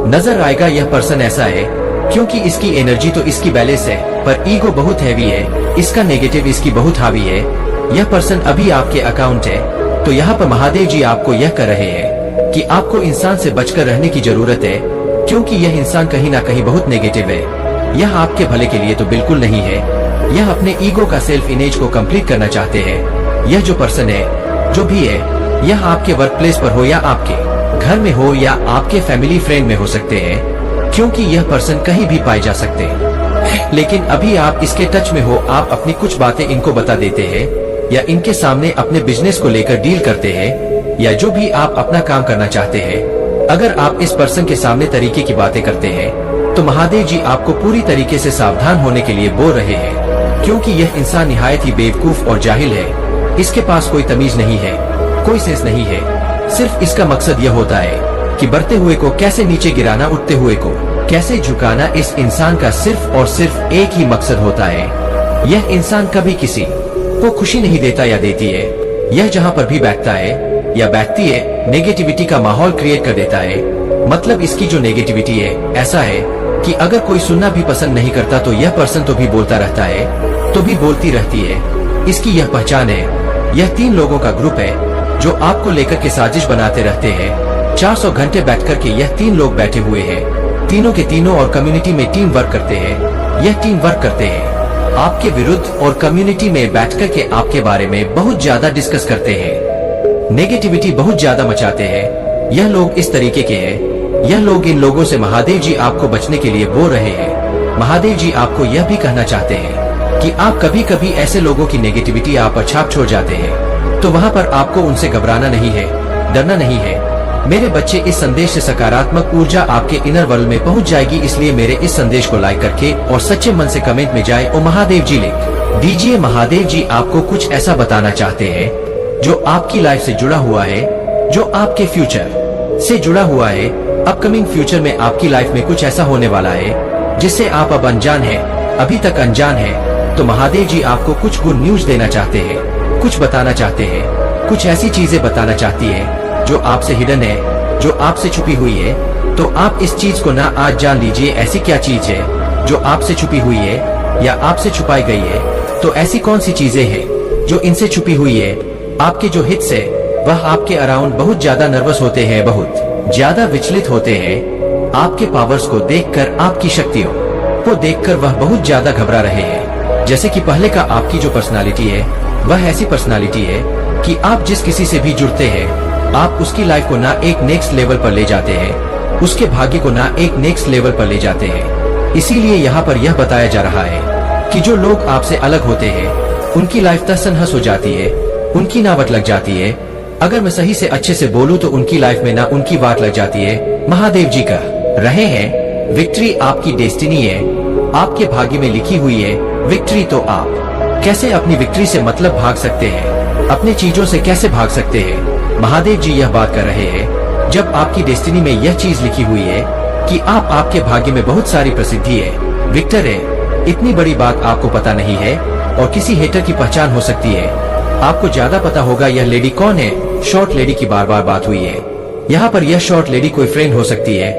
नजर आएगा। यह पर्सन ऐसा है क्योंकि इसकी एनर्जी तो इसकी बैलेंस है, पर ईगो बहुत हैवी है। इसका नेगेटिव इसकी बहुत हावी है। यह पर्सन अभी आपके अकाउंट है। तो यहाँ पर महादेव जी आपको यह कर रहे हैं कि आपको इंसान से बचकर रहने की जरूरत है, क्योंकि यह इंसान कहीं ना कहीं बहुत नेगेटिव है। यह आपके भले के लिए तो बिल्कुल नहीं है। यह अपने ईगो का सेल्फ इमेज को कंप्लीट करना चाहते हैं। यह जो पर्सन है, जो भी है, यह आपके वर्क प्लेस पर हो या आपके घर में हो या आपके फैमिली फ्रेंड में हो सकते हैं, क्योंकि यह पर्सन कहीं भी पाए जा सकते हैं। लेकिन अभी आप इसके टच में हो, आप अपनी कुछ बातें इनको बता देते हैं, या इनके सामने अपने बिजनेस को लेकर डील करते हैं, या जो भी आप अपना काम करना चाहते हैं। अगर आप इस पर्सन के सामने तरीके की बातें करते हैं, तो महादेव जी आपको पूरी तरीके से सावधान होने के लिए बोल रहे हैं, क्योंकि यह इंसान निहायत ही बेवकूफ और जाहिल है। इसके पास कोई तमीज नहीं है, कोई सेंस नहीं है। सिर्फ इसका मकसद यह होता है कि बढ़ते हुए को कैसे नीचे गिराना, उठते हुए को कैसे झुकाना। इस इंसान का सिर्फ और सिर्फ एक ही मकसद होता है। यह इंसान कभी किसी को खुशी नहीं देता या देती है। यह जहाँ पर भी बैठता है या बैठती है, नेगेटिविटी का माहौल क्रिएट कर देता है। मतलब इसकी जो नेगेटिविटी है, ऐसा है कि अगर कोई सुनना भी पसंद नहीं करता तो यह पर्सन तो भी बोलता रहता है, तो भी बोलती रहती है। इसकी यह पहचान है। यह 3 लोगों का ग्रुप है जो आपको लेकर के साजिश बनाते रहते हैं। 400 घंटे बैठ कर के यह 3 लोग बैठे हुए हैं। तीनों के तीनों और कम्युनिटी में टीम वर्क करते हैं। यह टीम वर्क करते हैं। आपके विरुद्ध और कम्युनिटी में बैठकर के आपके बारे में बहुत ज्यादा डिस्कस करते हैं, नेगेटिविटी बहुत ज्यादा मचाते हैं। यह लोग इस तरीके के हैं। यह लोग इन लोगों से महादेव जी आपको बचने के लिए बोल रहे हैं। महादेव जी आपको यह भी कहना चाहते हैं कि आप कभी कभी ऐसे लोगों की नेगेटिविटी आप पर छाप छोड़ जाते हैं, तो वहाँ पर आपको उनसे घबराना नहीं है, डरना नहीं है। मेरे बच्चे, इस संदेश से सकारात्मक ऊर्जा आपके इनर वर्ल्ड में पहुंच जाएगी, इसलिए मेरे इस संदेश को लाइक करके और सच्चे मन से कमेंट में जाए और महादेव जी लिख दीजिए। महादेव जी आपको कुछ ऐसा बताना चाहते हैं जो आपकी लाइफ से जुड़ा हुआ है, जो आपके फ्यूचर से जुड़ा हुआ है। अपकमिंग फ्यूचर में आपकी लाइफ में कुछ ऐसा होने वाला है जिससे आप अब अनजान है, अभी तक अनजान है। तो महादेव जी आपको कुछ गुड न्यूज देना चाहते हैं, कुछ बताना चाहते हैं, कुछ ऐसी चीजें बताना चाहती है जो आपसे हिडन है, जो आपसे छुपी हुई है। तो आप इस चीज को ना आज जान लीजिए, ऐसी क्या चीज है जो आपसे छुपी हुई है या आपसे छुपाई गई है। तो ऐसी कौन सी चीजें हैं जो इनसे छुपी हुई है। आपके जो हिट्स है वह आपके अराउंड बहुत ज्यादा नर्वस होते हैं, बहुत ज्यादा विचलित होते हैं। आपके पावर्स को देखकर, आपकी शक्तियों को देखकर वह बहुत ज्यादा घबरा रहे हैं। जैसे कि पहले का आपकी जो पर्सनालिटी है वह ऐसी पर्सनालिटी है कि आप जिस किसी से भी जुड़ते हैं आप उसकी लाइफ को ना एक नेक्स्ट लेवल पर ले जाते हैं, उसके भाग्य को ना एक नेक्स्ट लेवल पर ले जाते हैं। इसीलिए यहाँ पर यह बताया जा रहा है कि जो लोग आपसे अलग होते हैं उनकी लाइफ तहस नहस हो जाती है, उनकी ना वाट लग जाती है। अगर मैं सही से अच्छे से बोलूं तो उनकी लाइफ में ना उनकी वाट लग जाती है। महादेव जी कह रहे हैं विक्ट्री आपकी डेस्टिनी है, आपके भाग्य में लिखी हुई है विक्ट्री। तो आप कैसे अपनी विक्ट्री से मतलब भाग सकते हैं, अपने चीजों से कैसे भाग सकते हैं। महादेव जी यह बात कर रहे हैं जब आपकी डेस्टिनी में यह चीज लिखी हुई है कि आप, आपके भाग्य में बहुत सारी प्रसिद्धि है, विक्टर है। इतनी बड़ी बात आपको पता नहीं है और किसी हेटर की पहचान हो सकती है। आपको ज्यादा पता होगा यह लेडी कौन है। शॉर्ट लेडी की बार बार बात हुई है। यहाँ पर यह शॉर्ट लेडी कोई फ्रेंड हो सकती है,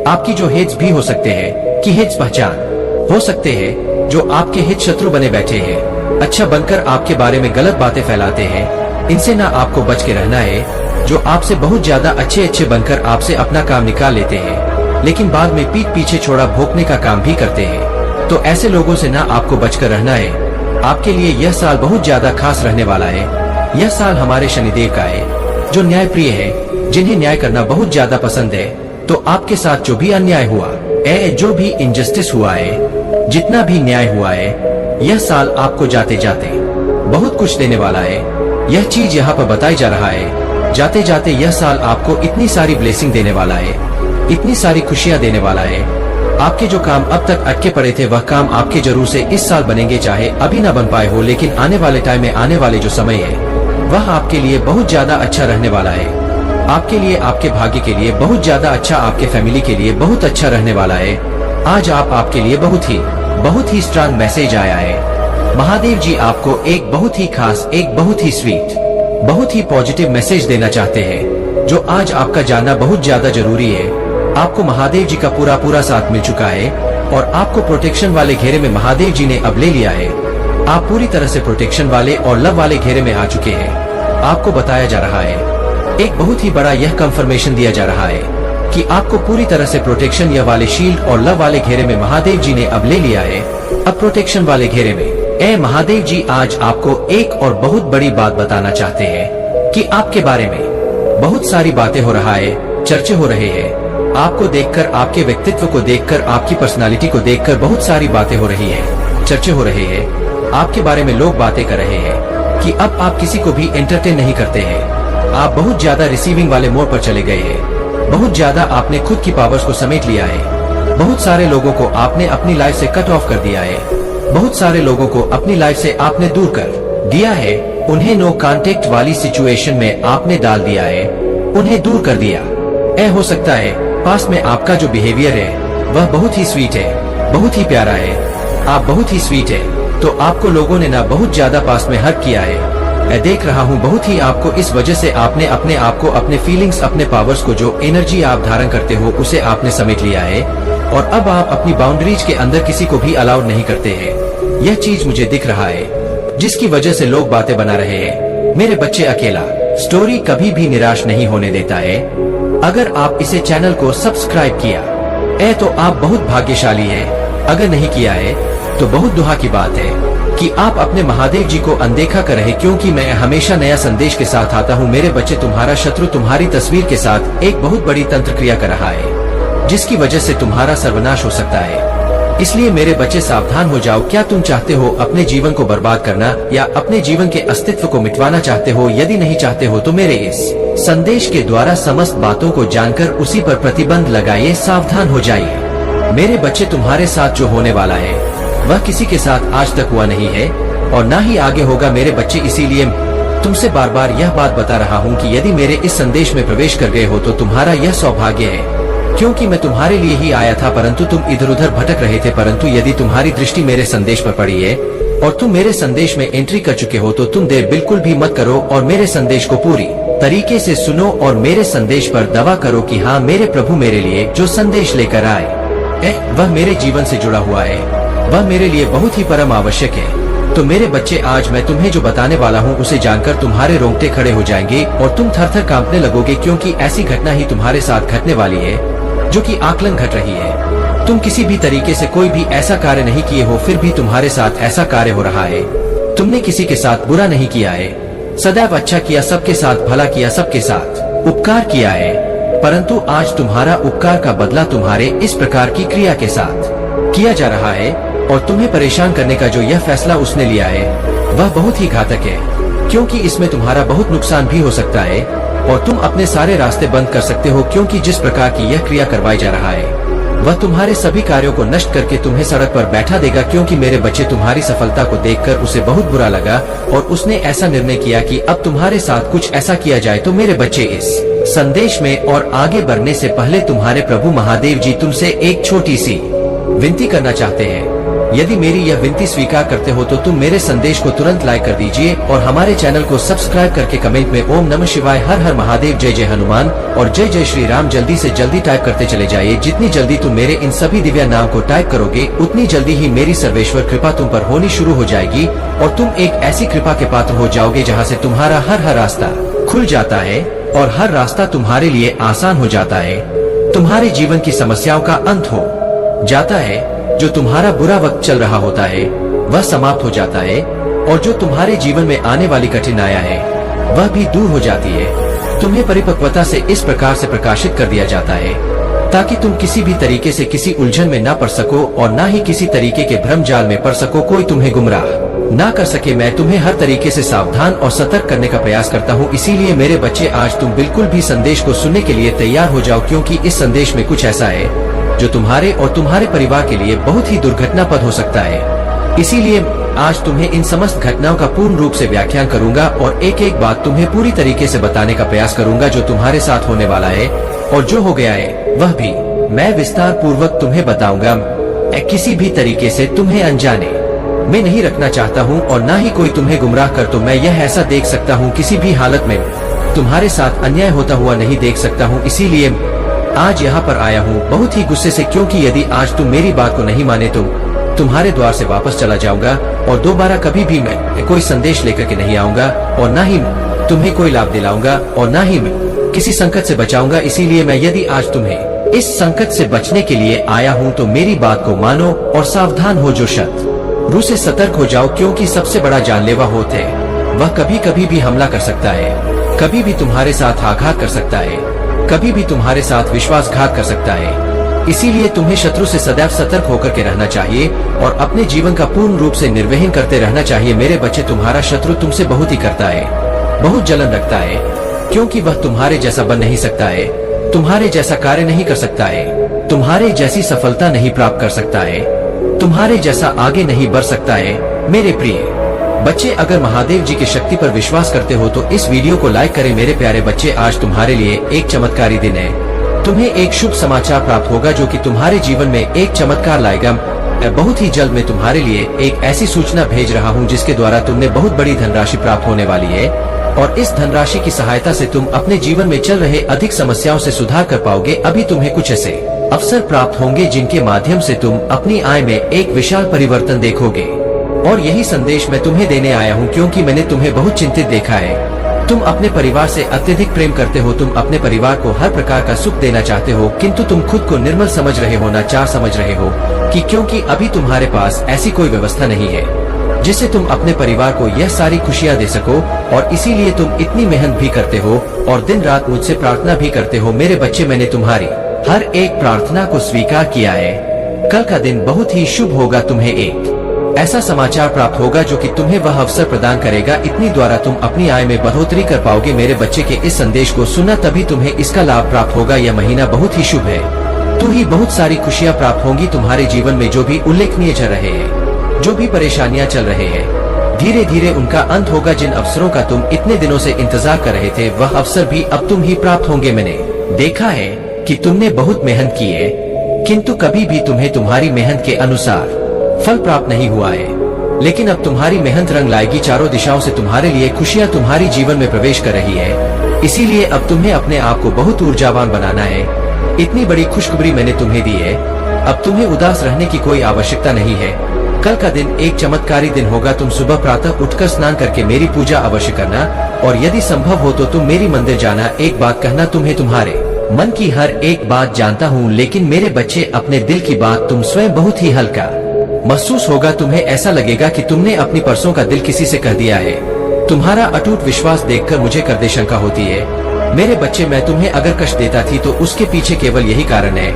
आपकी जो हेड्स भी हो सकते हैं कि हेड्स पहचान हो सकते हैं जो आपके हित शत्रु बने बैठे हैं, अच्छा बनकर आपके बारे में गलत बातें फैलाते हैं। इनसे ना आपको बच के रहना है, जो आपसे बहुत ज्यादा अच्छे बनकर आपसे अपना काम निकाल लेते हैं लेकिन बाद में पीठ पीछे छोड़ा भोंकने का काम भी करते हैं। तो ऐसे लोगों से ना आपको बचकर रहना है। आपके लिए यह साल बहुत ज्यादा खास रहने वाला है। यह साल हमारे शनिदेव का है जो न्याय प्रिय है, जिन्हें न्याय करना बहुत ज्यादा पसंद है। तो आपके साथ जो भी अन्याय हुआ है, जो भी इनजस्टिस हुआ है, जितना भी न्याय हुआ है, यह साल आपको जाते जाते बहुत कुछ देने वाला है। यह चीज यहाँ पर बताई जा रहा है, जाते जाते यह साल आपको इतनी सारी ब्लेसिंग देने वाला है, इतनी सारी खुशियाँ देने वाला है। आपके जो काम अब तक अटके पड़े थे वह काम आपके जरूर से इस साल बनेंगे, चाहे अभी ना बन पाए हो, लेकिन आने वाले टाइम में, आने वाले जो समय है वह आपके लिए बहुत ज्यादा अच्छा रहने वाला है। आपके लिए, आपके भाग्य के लिए बहुत ज्यादा अच्छा, आपके फैमिली के लिए बहुत अच्छा रहने वाला है। आज आपके लिए बहुत ही स्ट्रांग मैसेज आया है। महादेव जी आपको एक बहुत ही खास, एक बहुत ही स्वीट, बहुत ही पॉजिटिव मैसेज देना चाहते हैं जो आज आपका जानना बहुत ज्यादा जरूरी है। आपको महादेव जी का पूरा साथ मिल चुका है और आपको प्रोटेक्शन वाले घेरे में महादेव जी ने अब ले लिया है। आप पूरी तरह से प्रोटेक्शन वाले और लव वाले घेरे में आ चुके हैं। आपको बताया जा रहा है, एक बहुत ही बड़ा यह कंफर्मेशन दिया जा रहा है कि आपको पूरी तरह से प्रोटेक्शन या वाले शील्ड और लव वाले घेरे में महादेव जी ने अब ले लिया है। अब प्रोटेक्शन वाले घेरे में महादेव जी आज आपको एक और बहुत बड़ी बात बताना चाहते हैं कि आपके बारे में बहुत सारी बातें हो रहा है, चर्चे हो रहे हैं। आपको देखकर, आपके व्यक्तित्व को देखकर, आपकी पर्सनालिटी को देखकर बहुत सारी बातें हो रही है, चर्चे हो रहे हैं। आपके बारे में लोग बातें कर रहे हैं कि अब आप किसी को भी एंटरटेन नहीं करते हैं। आप बहुत ज्यादा रिसीविंग वाले मोड पर चले गए हैं। बहुत ज्यादा आपने खुद की पावर्स को समेट लिया है। बहुत सारे लोगों को आपने अपनी लाइफ से कट ऑफ कर दिया है। बहुत सारे लोगों को अपनी लाइफ से आपने दूर कर दिया है। उन्हें नो कांटेक्ट वाली सिचुएशन में आपने डाल दिया है, उन्हें दूर कर दिया। हो सकता है पास में आपका जो बिहेवियर है वह बहुत ही स्वीट है, बहुत ही प्यारा है, आप बहुत ही स्वीट है। तो आपको लोगों ने ना बहुत ज्यादा पास में हर्ट किया है। मैं देख रहा हूँ बहुत ही आपको, इस वजह से आपने अपने आप को, अपने फीलिंग्स, अपने पावर्स को, जो एनर्जी आप धारण करते हो उसे आपने समेट लिया है और अब आप अपनी बाउंड्रीज के अंदर किसी को भी अलाउ नहीं करते हैं। यह चीज मुझे दिख रहा है जिसकी वजह से लोग बातें बना रहे हैं। मेरे बच्चे, अकेला स्टोरी कभी भी निराश नहीं होने देता है। अगर आप इसे चैनल को सब्सक्राइब किया तो आप बहुत भाग्यशाली है। अगर नहीं किया है तो बहुत दुहा की बात है कि आप अपने महादेव जी को अनदेखा कर रहे, क्योंकि मैं हमेशा नया संदेश के साथ आता हूँ। मेरे बच्चे, तुम्हारा शत्रु तुम्हारी तस्वीर के साथ एक बहुत बड़ी तंत्र क्रिया कर रहा है, जिसकी वजह से तुम्हारा सर्वनाश हो सकता है। इसलिए मेरे बच्चे सावधान हो जाओ। क्या तुम चाहते हो अपने जीवन को बर्बाद करना या अपने जीवन के अस्तित्व को मिटवाना चाहते हो? यदि नहीं चाहते हो तो मेरे इस संदेश के द्वारा समस्त बातों को जानकर उसी पर प्रतिबंध लगाइए। सावधान हो जाइए मेरे बच्चे, तुम्हारे साथ जो होने वाला है वह किसी के साथ आज तक हुआ नहीं है और ना ही आगे होगा मेरे बच्चे। इसीलिए तुमसे बार बार यह बात बता रहा हूँ कि यदि मेरे इस संदेश में प्रवेश कर गए हो तो तुम्हारा यह सौभाग्य है, क्योंकि मैं तुम्हारे लिए ही आया था, परंतु तुम इधर उधर भटक रहे थे। परंतु यदि तुम्हारी दृष्टि मेरे संदेश पर पड़ी है और तुम मेरे संदेश में एंट्री कर चुके हो तो तुम देर बिल्कुल भी मत करो और मेरे संदेश को पूरी तरीके से सुनो और मेरे संदेश पर दावा करो कि हाँ, मेरे प्रभु मेरे लिए जो संदेश लेकर आए वह मेरे जीवन से जुड़ा हुआ है, वह मेरे लिए बहुत ही परम आवश्यक है। तो मेरे बच्चे, आज मैं तुम्हें जो बताने वाला हूँ उसे जानकर तुम्हारे रोंगटे खड़े हो जाएंगे और तुम थर थर कांपने लगोगे, क्योंकि ऐसी घटना ही तुम्हारे साथ घटने वाली है जो कि आकलन घट रही है। तुम किसी भी तरीके से कोई भी ऐसा कार्य नहीं किए हो, फिर भी तुम्हारे साथ ऐसा कार्य हो रहा है। तुमने किसी के साथ बुरा नहीं किया है, सदैव अच्छा किया, सबके साथ भला किया, सबके साथ उपकार किया है। परंतु आज तुम्हारा उपकार का बदला तुम्हारे इस प्रकार की क्रिया के साथ किया जा रहा है और तुम्हें परेशान करने का जो यह फैसला उसने लिया है वह बहुत ही घातक है, क्योंकि इसमें तुम्हारा बहुत नुकसान भी हो सकता है और तुम अपने सारे रास्ते बंद कर सकते हो, क्योंकि जिस प्रकार की यह क्रिया करवाई जा रहा है वह तुम्हारे सभी कार्यों को नष्ट करके तुम्हें सड़क पर बैठा देगा। क्योंकि मेरे बच्चे, तुम्हारी सफलता को देखकर उसे बहुत बुरा लगा और उसने ऐसा निर्णय किया कि अब तुम्हारे साथ कुछ ऐसा किया जाए। तो मेरे बच्चे, इस संदेश में और आगे बढ़ने से पहले तुम्हारे प्रभु महादेव जी तुमसे एक छोटी सी विनती करना चाहते हैं। यदि मेरी यह विनती स्वीकार करते हो तो तुम मेरे संदेश को तुरंत लाइक कर दीजिए और हमारे चैनल को सब्सक्राइब करके कमेंट में ओम नमः शिवाय, हर हर महादेव, जय जय हनुमान और जय जय श्री राम जल्दी से जल्दी टाइप करते चले जाइए। जितनी जल्दी तुम मेरे इन सभी दिव्य नाम को टाइप करोगे उतनी जल्दी ही मेरी सर्वेश्वर कृपा तुम पर होनी शुरू हो जाएगी और तुम एक ऐसी कृपा के पात्र हो जाओगे जहाँ से तुम्हारा हर हर रास्ता खुल जाता है और हर रास्ता तुम्हारे लिए आसान हो जाता है। तुम्हारे जीवन की समस्याओं का अंत हो जाता है, जो तुम्हारा बुरा वक्त चल रहा होता है वह समाप्त हो जाता है और जो तुम्हारे जीवन में आने वाली कठिनाइयां है वह भी दूर हो जाती है। तुम्हें परिपक्वता से इस प्रकार से प्रकाशित कर दिया जाता है ताकि तुम किसी भी तरीके से किसी उलझन में ना पड़ सको और ना ही किसी तरीके के भ्रम जाल में पड़ सको, कोई तुम्हें गुमराह ना कर सके। मैं तुम्हें हर तरीके से सावधान और सतर्क करने का प्रयास करता हूँ। इसीलिए मेरे बच्चे, आज तुम बिल्कुल भी संदेश को सुनने के लिए तैयार हो जाओ, क्योंकि इस संदेश में कुछ ऐसा है जो तुम्हारे और तुम्हारे परिवार के लिए बहुत ही दुर्घटनापद हो सकता है। इसीलिए आज तुम्हें इन समस्त घटनाओं का पूर्ण रूप से व्याख्यान करूंगा और एक एक बात तुम्हें पूरी तरीके से बताने का प्रयास करूंगा जो तुम्हारे साथ होने वाला है और जो हो गया है वह भी मैं विस्तार पूर्वक तुम्हें बताऊंगा। किसी भी तरीके से तुम्हें अनजाने मैं नहीं रखना चाहता हूँ और ना ही कोई तुम्हें गुमराह कर। तो मैं यह ऐसा देख सकता हूँ, किसी भी हालत में तुम्हारे साथ अन्याय होता हुआ नहीं देख सकता हूँ। इसीलिए आज यहाँ पर आया हूँ बहुत ही गुस्से से, क्योंकि यदि आज तुम मेरी बात को नहीं माने तो तुम्हारे द्वार से वापस चला जाऊंगा और दोबारा कभी भी मैं कोई संदेश लेकर के नहीं आऊंगा और ना ही तुम्हें कोई लाभ दिलाऊंगा और ना ही मैं किसी संकट से बचाऊंगा। इसीलिए मैं यदि आज तुम्हें इस संकट से बचने के लिए आया हूँ तो मेरी बात को मानो और सावधान हो, जो शत्रु से सतर्क हो जाओ, क्योंकि सबसे बड़ा जानलेवा होता है वह कभी कभी भी हमला कर सकता है, कभी भी तुम्हारे साथ आघात कर सकता है, कभी भी तुम्हारे साथ विश्वासघात कर सकता है। इसीलिए तुम्हें शत्रु से सदैव सतर्क होकर के रहना चाहिए और अपने जीवन का पूर्ण रूप से निर्वहन करते रहना चाहिए। मेरे बच्चे, तुम्हारा शत्रु तुमसे बहुत ही करता है, बहुत जलन रखता है, क्योंकि वह तुम्हारे जैसा बन नहीं सकता है, तुम्हारे जैसा कार्य नहीं कर सकता है, तुम्हारे जैसी सफलता नहीं प्राप्त कर सकता है, तुम्हारे जैसा आगे नहीं बढ़ सकता है। मेरे प्रिय बच्चे, अगर महादेव जी की शक्ति पर विश्वास करते हो तो इस वीडियो को लाइक करें। मेरे प्यारे बच्चे, आज तुम्हारे लिए एक चमत्कारी दिन है। तुम्हें एक शुभ समाचार प्राप्त होगा जो कि तुम्हारे जीवन में एक चमत्कार लाएगा। बहुत ही जल्द मैं तुम्हारे लिए एक ऐसी सूचना भेज रहा हूं जिसके द्वारा तुम्हें बहुत बड़ी धनराशि प्राप्त होने वाली है और इस धनराशि की सहायता से तुम अपने जीवन में चल रहे अधिक समस्याओं से सुधार कर पाओगे। अभी तुम्हें कुछ ऐसे अवसर प्राप्त होंगे जिनके माध्यम से तुम अपनी आय में एक विशाल परिवर्तन देखोगे और यही संदेश मैं तुम्हें देने आया हूँ, क्योंकि मैंने तुम्हें बहुत चिंतित देखा है। तुम अपने परिवार से अत्यधिक प्रेम करते हो, तुम अपने परिवार को हर प्रकार का सुख देना चाहते हो, किंतु तुम खुद को निर्मल समझ रहे हो, नाचार समझ रहे हो कि क्योंकि अभी तुम्हारे पास ऐसी कोई व्यवस्था नहीं है जिससे तुम अपने परिवार को यह सारी खुशियाँ दे सको, और इसीलिए तुम इतनी मेहनत भी करते हो और दिन रात मुझसे प्रार्थना भी करते हो। मेरे बच्चे, मैंने तुम्हारी हर एक प्रार्थना को स्वीकार किया है। कल का दिन बहुत ही शुभ होगा, तुम्हें एक ऐसा समाचार प्राप्त होगा जो कि तुम्हें वह अवसर प्रदान करेगा, इतनी द्वारा तुम अपनी आय में बढ़ोतरी कर पाओगे। मेरे बच्चे के इस संदेश को सुनना, तभी तुम्हें इसका लाभ प्राप्त होगा। यह महीना बहुत ही शुभ है, तो ही बहुत सारी खुशियाँ प्राप्त होंगी तुम्हारे जीवन में। जो भी उल्लेखनीय चल रहे हैं, जो भी परेशानियाँ चल रहे हैं, धीरे धीरे उनका अंत होगा। जिन अवसरों का तुम इतने दिनों से इंतजार कर रहे थे, वह अवसर भी अब तुम ही प्राप्त होंगे। मैंने देखा है कि तुमने बहुत मेहनत की है, किंतु कभी भी तुम्हें तुम्हारी मेहनत के अनुसार फल प्राप्त नहीं हुआ है, लेकिन अब तुम्हारी मेहनत रंग लाएगी। चारों दिशाओं से तुम्हारे लिए खुशियाँ तुम्हारी जीवन में प्रवेश कर रही है, इसीलिए अब तुम्हें अपने आप को बहुत ऊर्जावान बनाना है। इतनी बड़ी खुशखबरी मैंने तुम्हें दी है, अब तुम्हें उदास रहने की कोई आवश्यकता नहीं है। कल का दिन एक चमत्कारी दिन होगा। तुम सुबह प्रातः उठकर स्नान करके मेरी पूजा अवश्य करना, और यदि संभव हो तो तुम मेरी मंदिर जाना। एक बात कहना, तुम्हें तुम्हारे मन की हर एक बात जानता हूँ, लेकिन मेरे बच्चे, अपने दिल की बात तुम स्वयं बहुत ही हल्का महसूस होगा। तुम्हें ऐसा लगेगा कि तुमने अपनी परसों का दिल किसी से कह दिया है। तुम्हारा अटूट विश्वास देखकर मुझे करदे शंका होती है। मेरे बच्चे, मैं तुम्हें अगर कष्ट देता थी तो उसके पीछे केवल यही कारण है।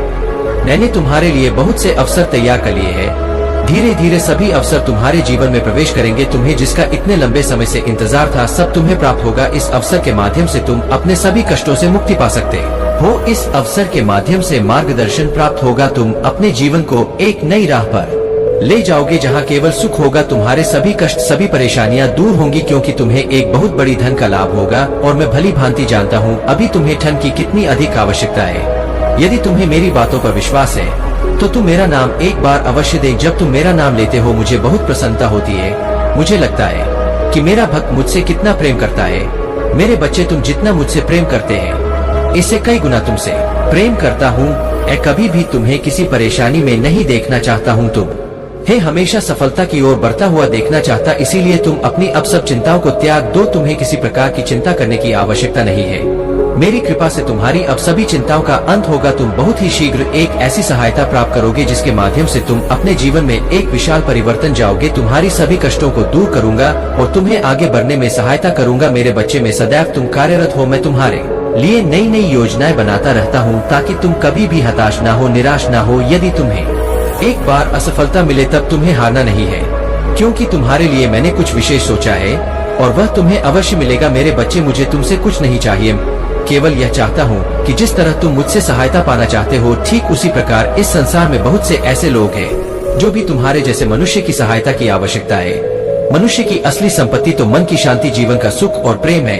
मैंने तुम्हारे लिए बहुत से अवसर तैयार कर लिए हैं। धीरे धीरे सभी अवसर तुम्हारे जीवन में प्रवेश करेंगे। तुम्हें जिसका इतने लंबे समय से इंतजार था, सब तुम्हें प्राप्त होगा। इस अवसर के माध्यम से तुम अपने सभी कष्टों से मुक्ति पा सकते हो। इस अवसर के माध्यम से मार्गदर्शन प्राप्त होगा। तुम अपने जीवन को एक नई राह पर ले जाओगे, जहाँ केवल सुख होगा। तुम्हारे सभी कष्ट, सभी परेशानियाँ दूर होंगी, क्योंकि तुम्हें एक बहुत बड़ी धन का लाभ होगा। और मैं भली भांति जानता हूँ अभी तुम्हें धन की कितनी अधिक आवश्यकता है। यदि तुम्हें मेरी बातों पर विश्वास है तो तुम मेरा नाम एक बार अवश्य दे। जब तुम मेरा नाम लेते हो, मुझे बहुत प्रसन्नता होती है। मुझे लगता है कि मेरा भक्त मुझसे कितना प्रेम करता है। मेरे बच्चे, तुम जितना मुझसे प्रेम करते हैं, इससे कई गुना तुमसे प्रेम करता हूँ। मैं कभी भी तुम्हें किसी परेशानी में नहीं देखना चाहता हूँ। तुम हमेशा सफलता की ओर बढ़ता हुआ देखना चाहता, इसीलिए तुम अपनी अब सब चिंताओं को त्याग दो। तुम्हें किसी प्रकार की चिंता करने की आवश्यकता नहीं है। मेरी कृपा से तुम्हारी अब सभी चिंताओं का अंत होगा। तुम बहुत ही शीघ्र एक ऐसी सहायता प्राप्त करोगे जिसके माध्यम से तुम अपने जीवन में एक विशाल परिवर्तन जाओगे। तुम्हारी सभी कष्टों को दूर करूंगा और तुम्हें आगे बढ़ने में सहायता करूंगा। मेरे बच्चे, में सदैव तुम कार्यरत हो। मैं तुम्हारे लिए नई नई योजनाएं बनाता रहता हूँ, ताकि तुम कभी भी हताश ना हो, निराश ना हो। यदि तुम्हें एक बार असफलता मिले, तब तुम्हें हारना नहीं है, क्योंकि तुम्हारे लिए मैंने कुछ विशेष सोचा है और वह तुम्हें अवश्य मिलेगा। मेरे बच्चे, मुझे तुमसे कुछ नहीं चाहिए, केवल यह चाहता हूँ कि जिस तरह तुम मुझसे सहायता पाना चाहते हो, ठीक उसी प्रकार इस संसार में बहुत से ऐसे लोग हैं जो भी तुम्हारे जैसे मनुष्य की सहायता की आवश्यकता है। मनुष्य की असली संपत्ति तो मन की शांति, जीवन का सुख और प्रेम है।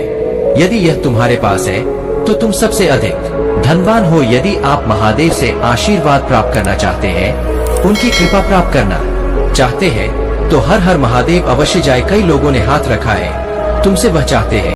यदि यह तुम्हारे पास है तो तुम सबसे अधिक धनवान हो। यदि आप महादेव से आशीर्वाद प्राप्त करना चाहते हैं, उनकी कृपा प्राप्त करना चाहते हैं, तो हर हर महादेव अवश्य जाए। कई लोगों ने हाथ रखा है, तुमसे वह चाहते हैं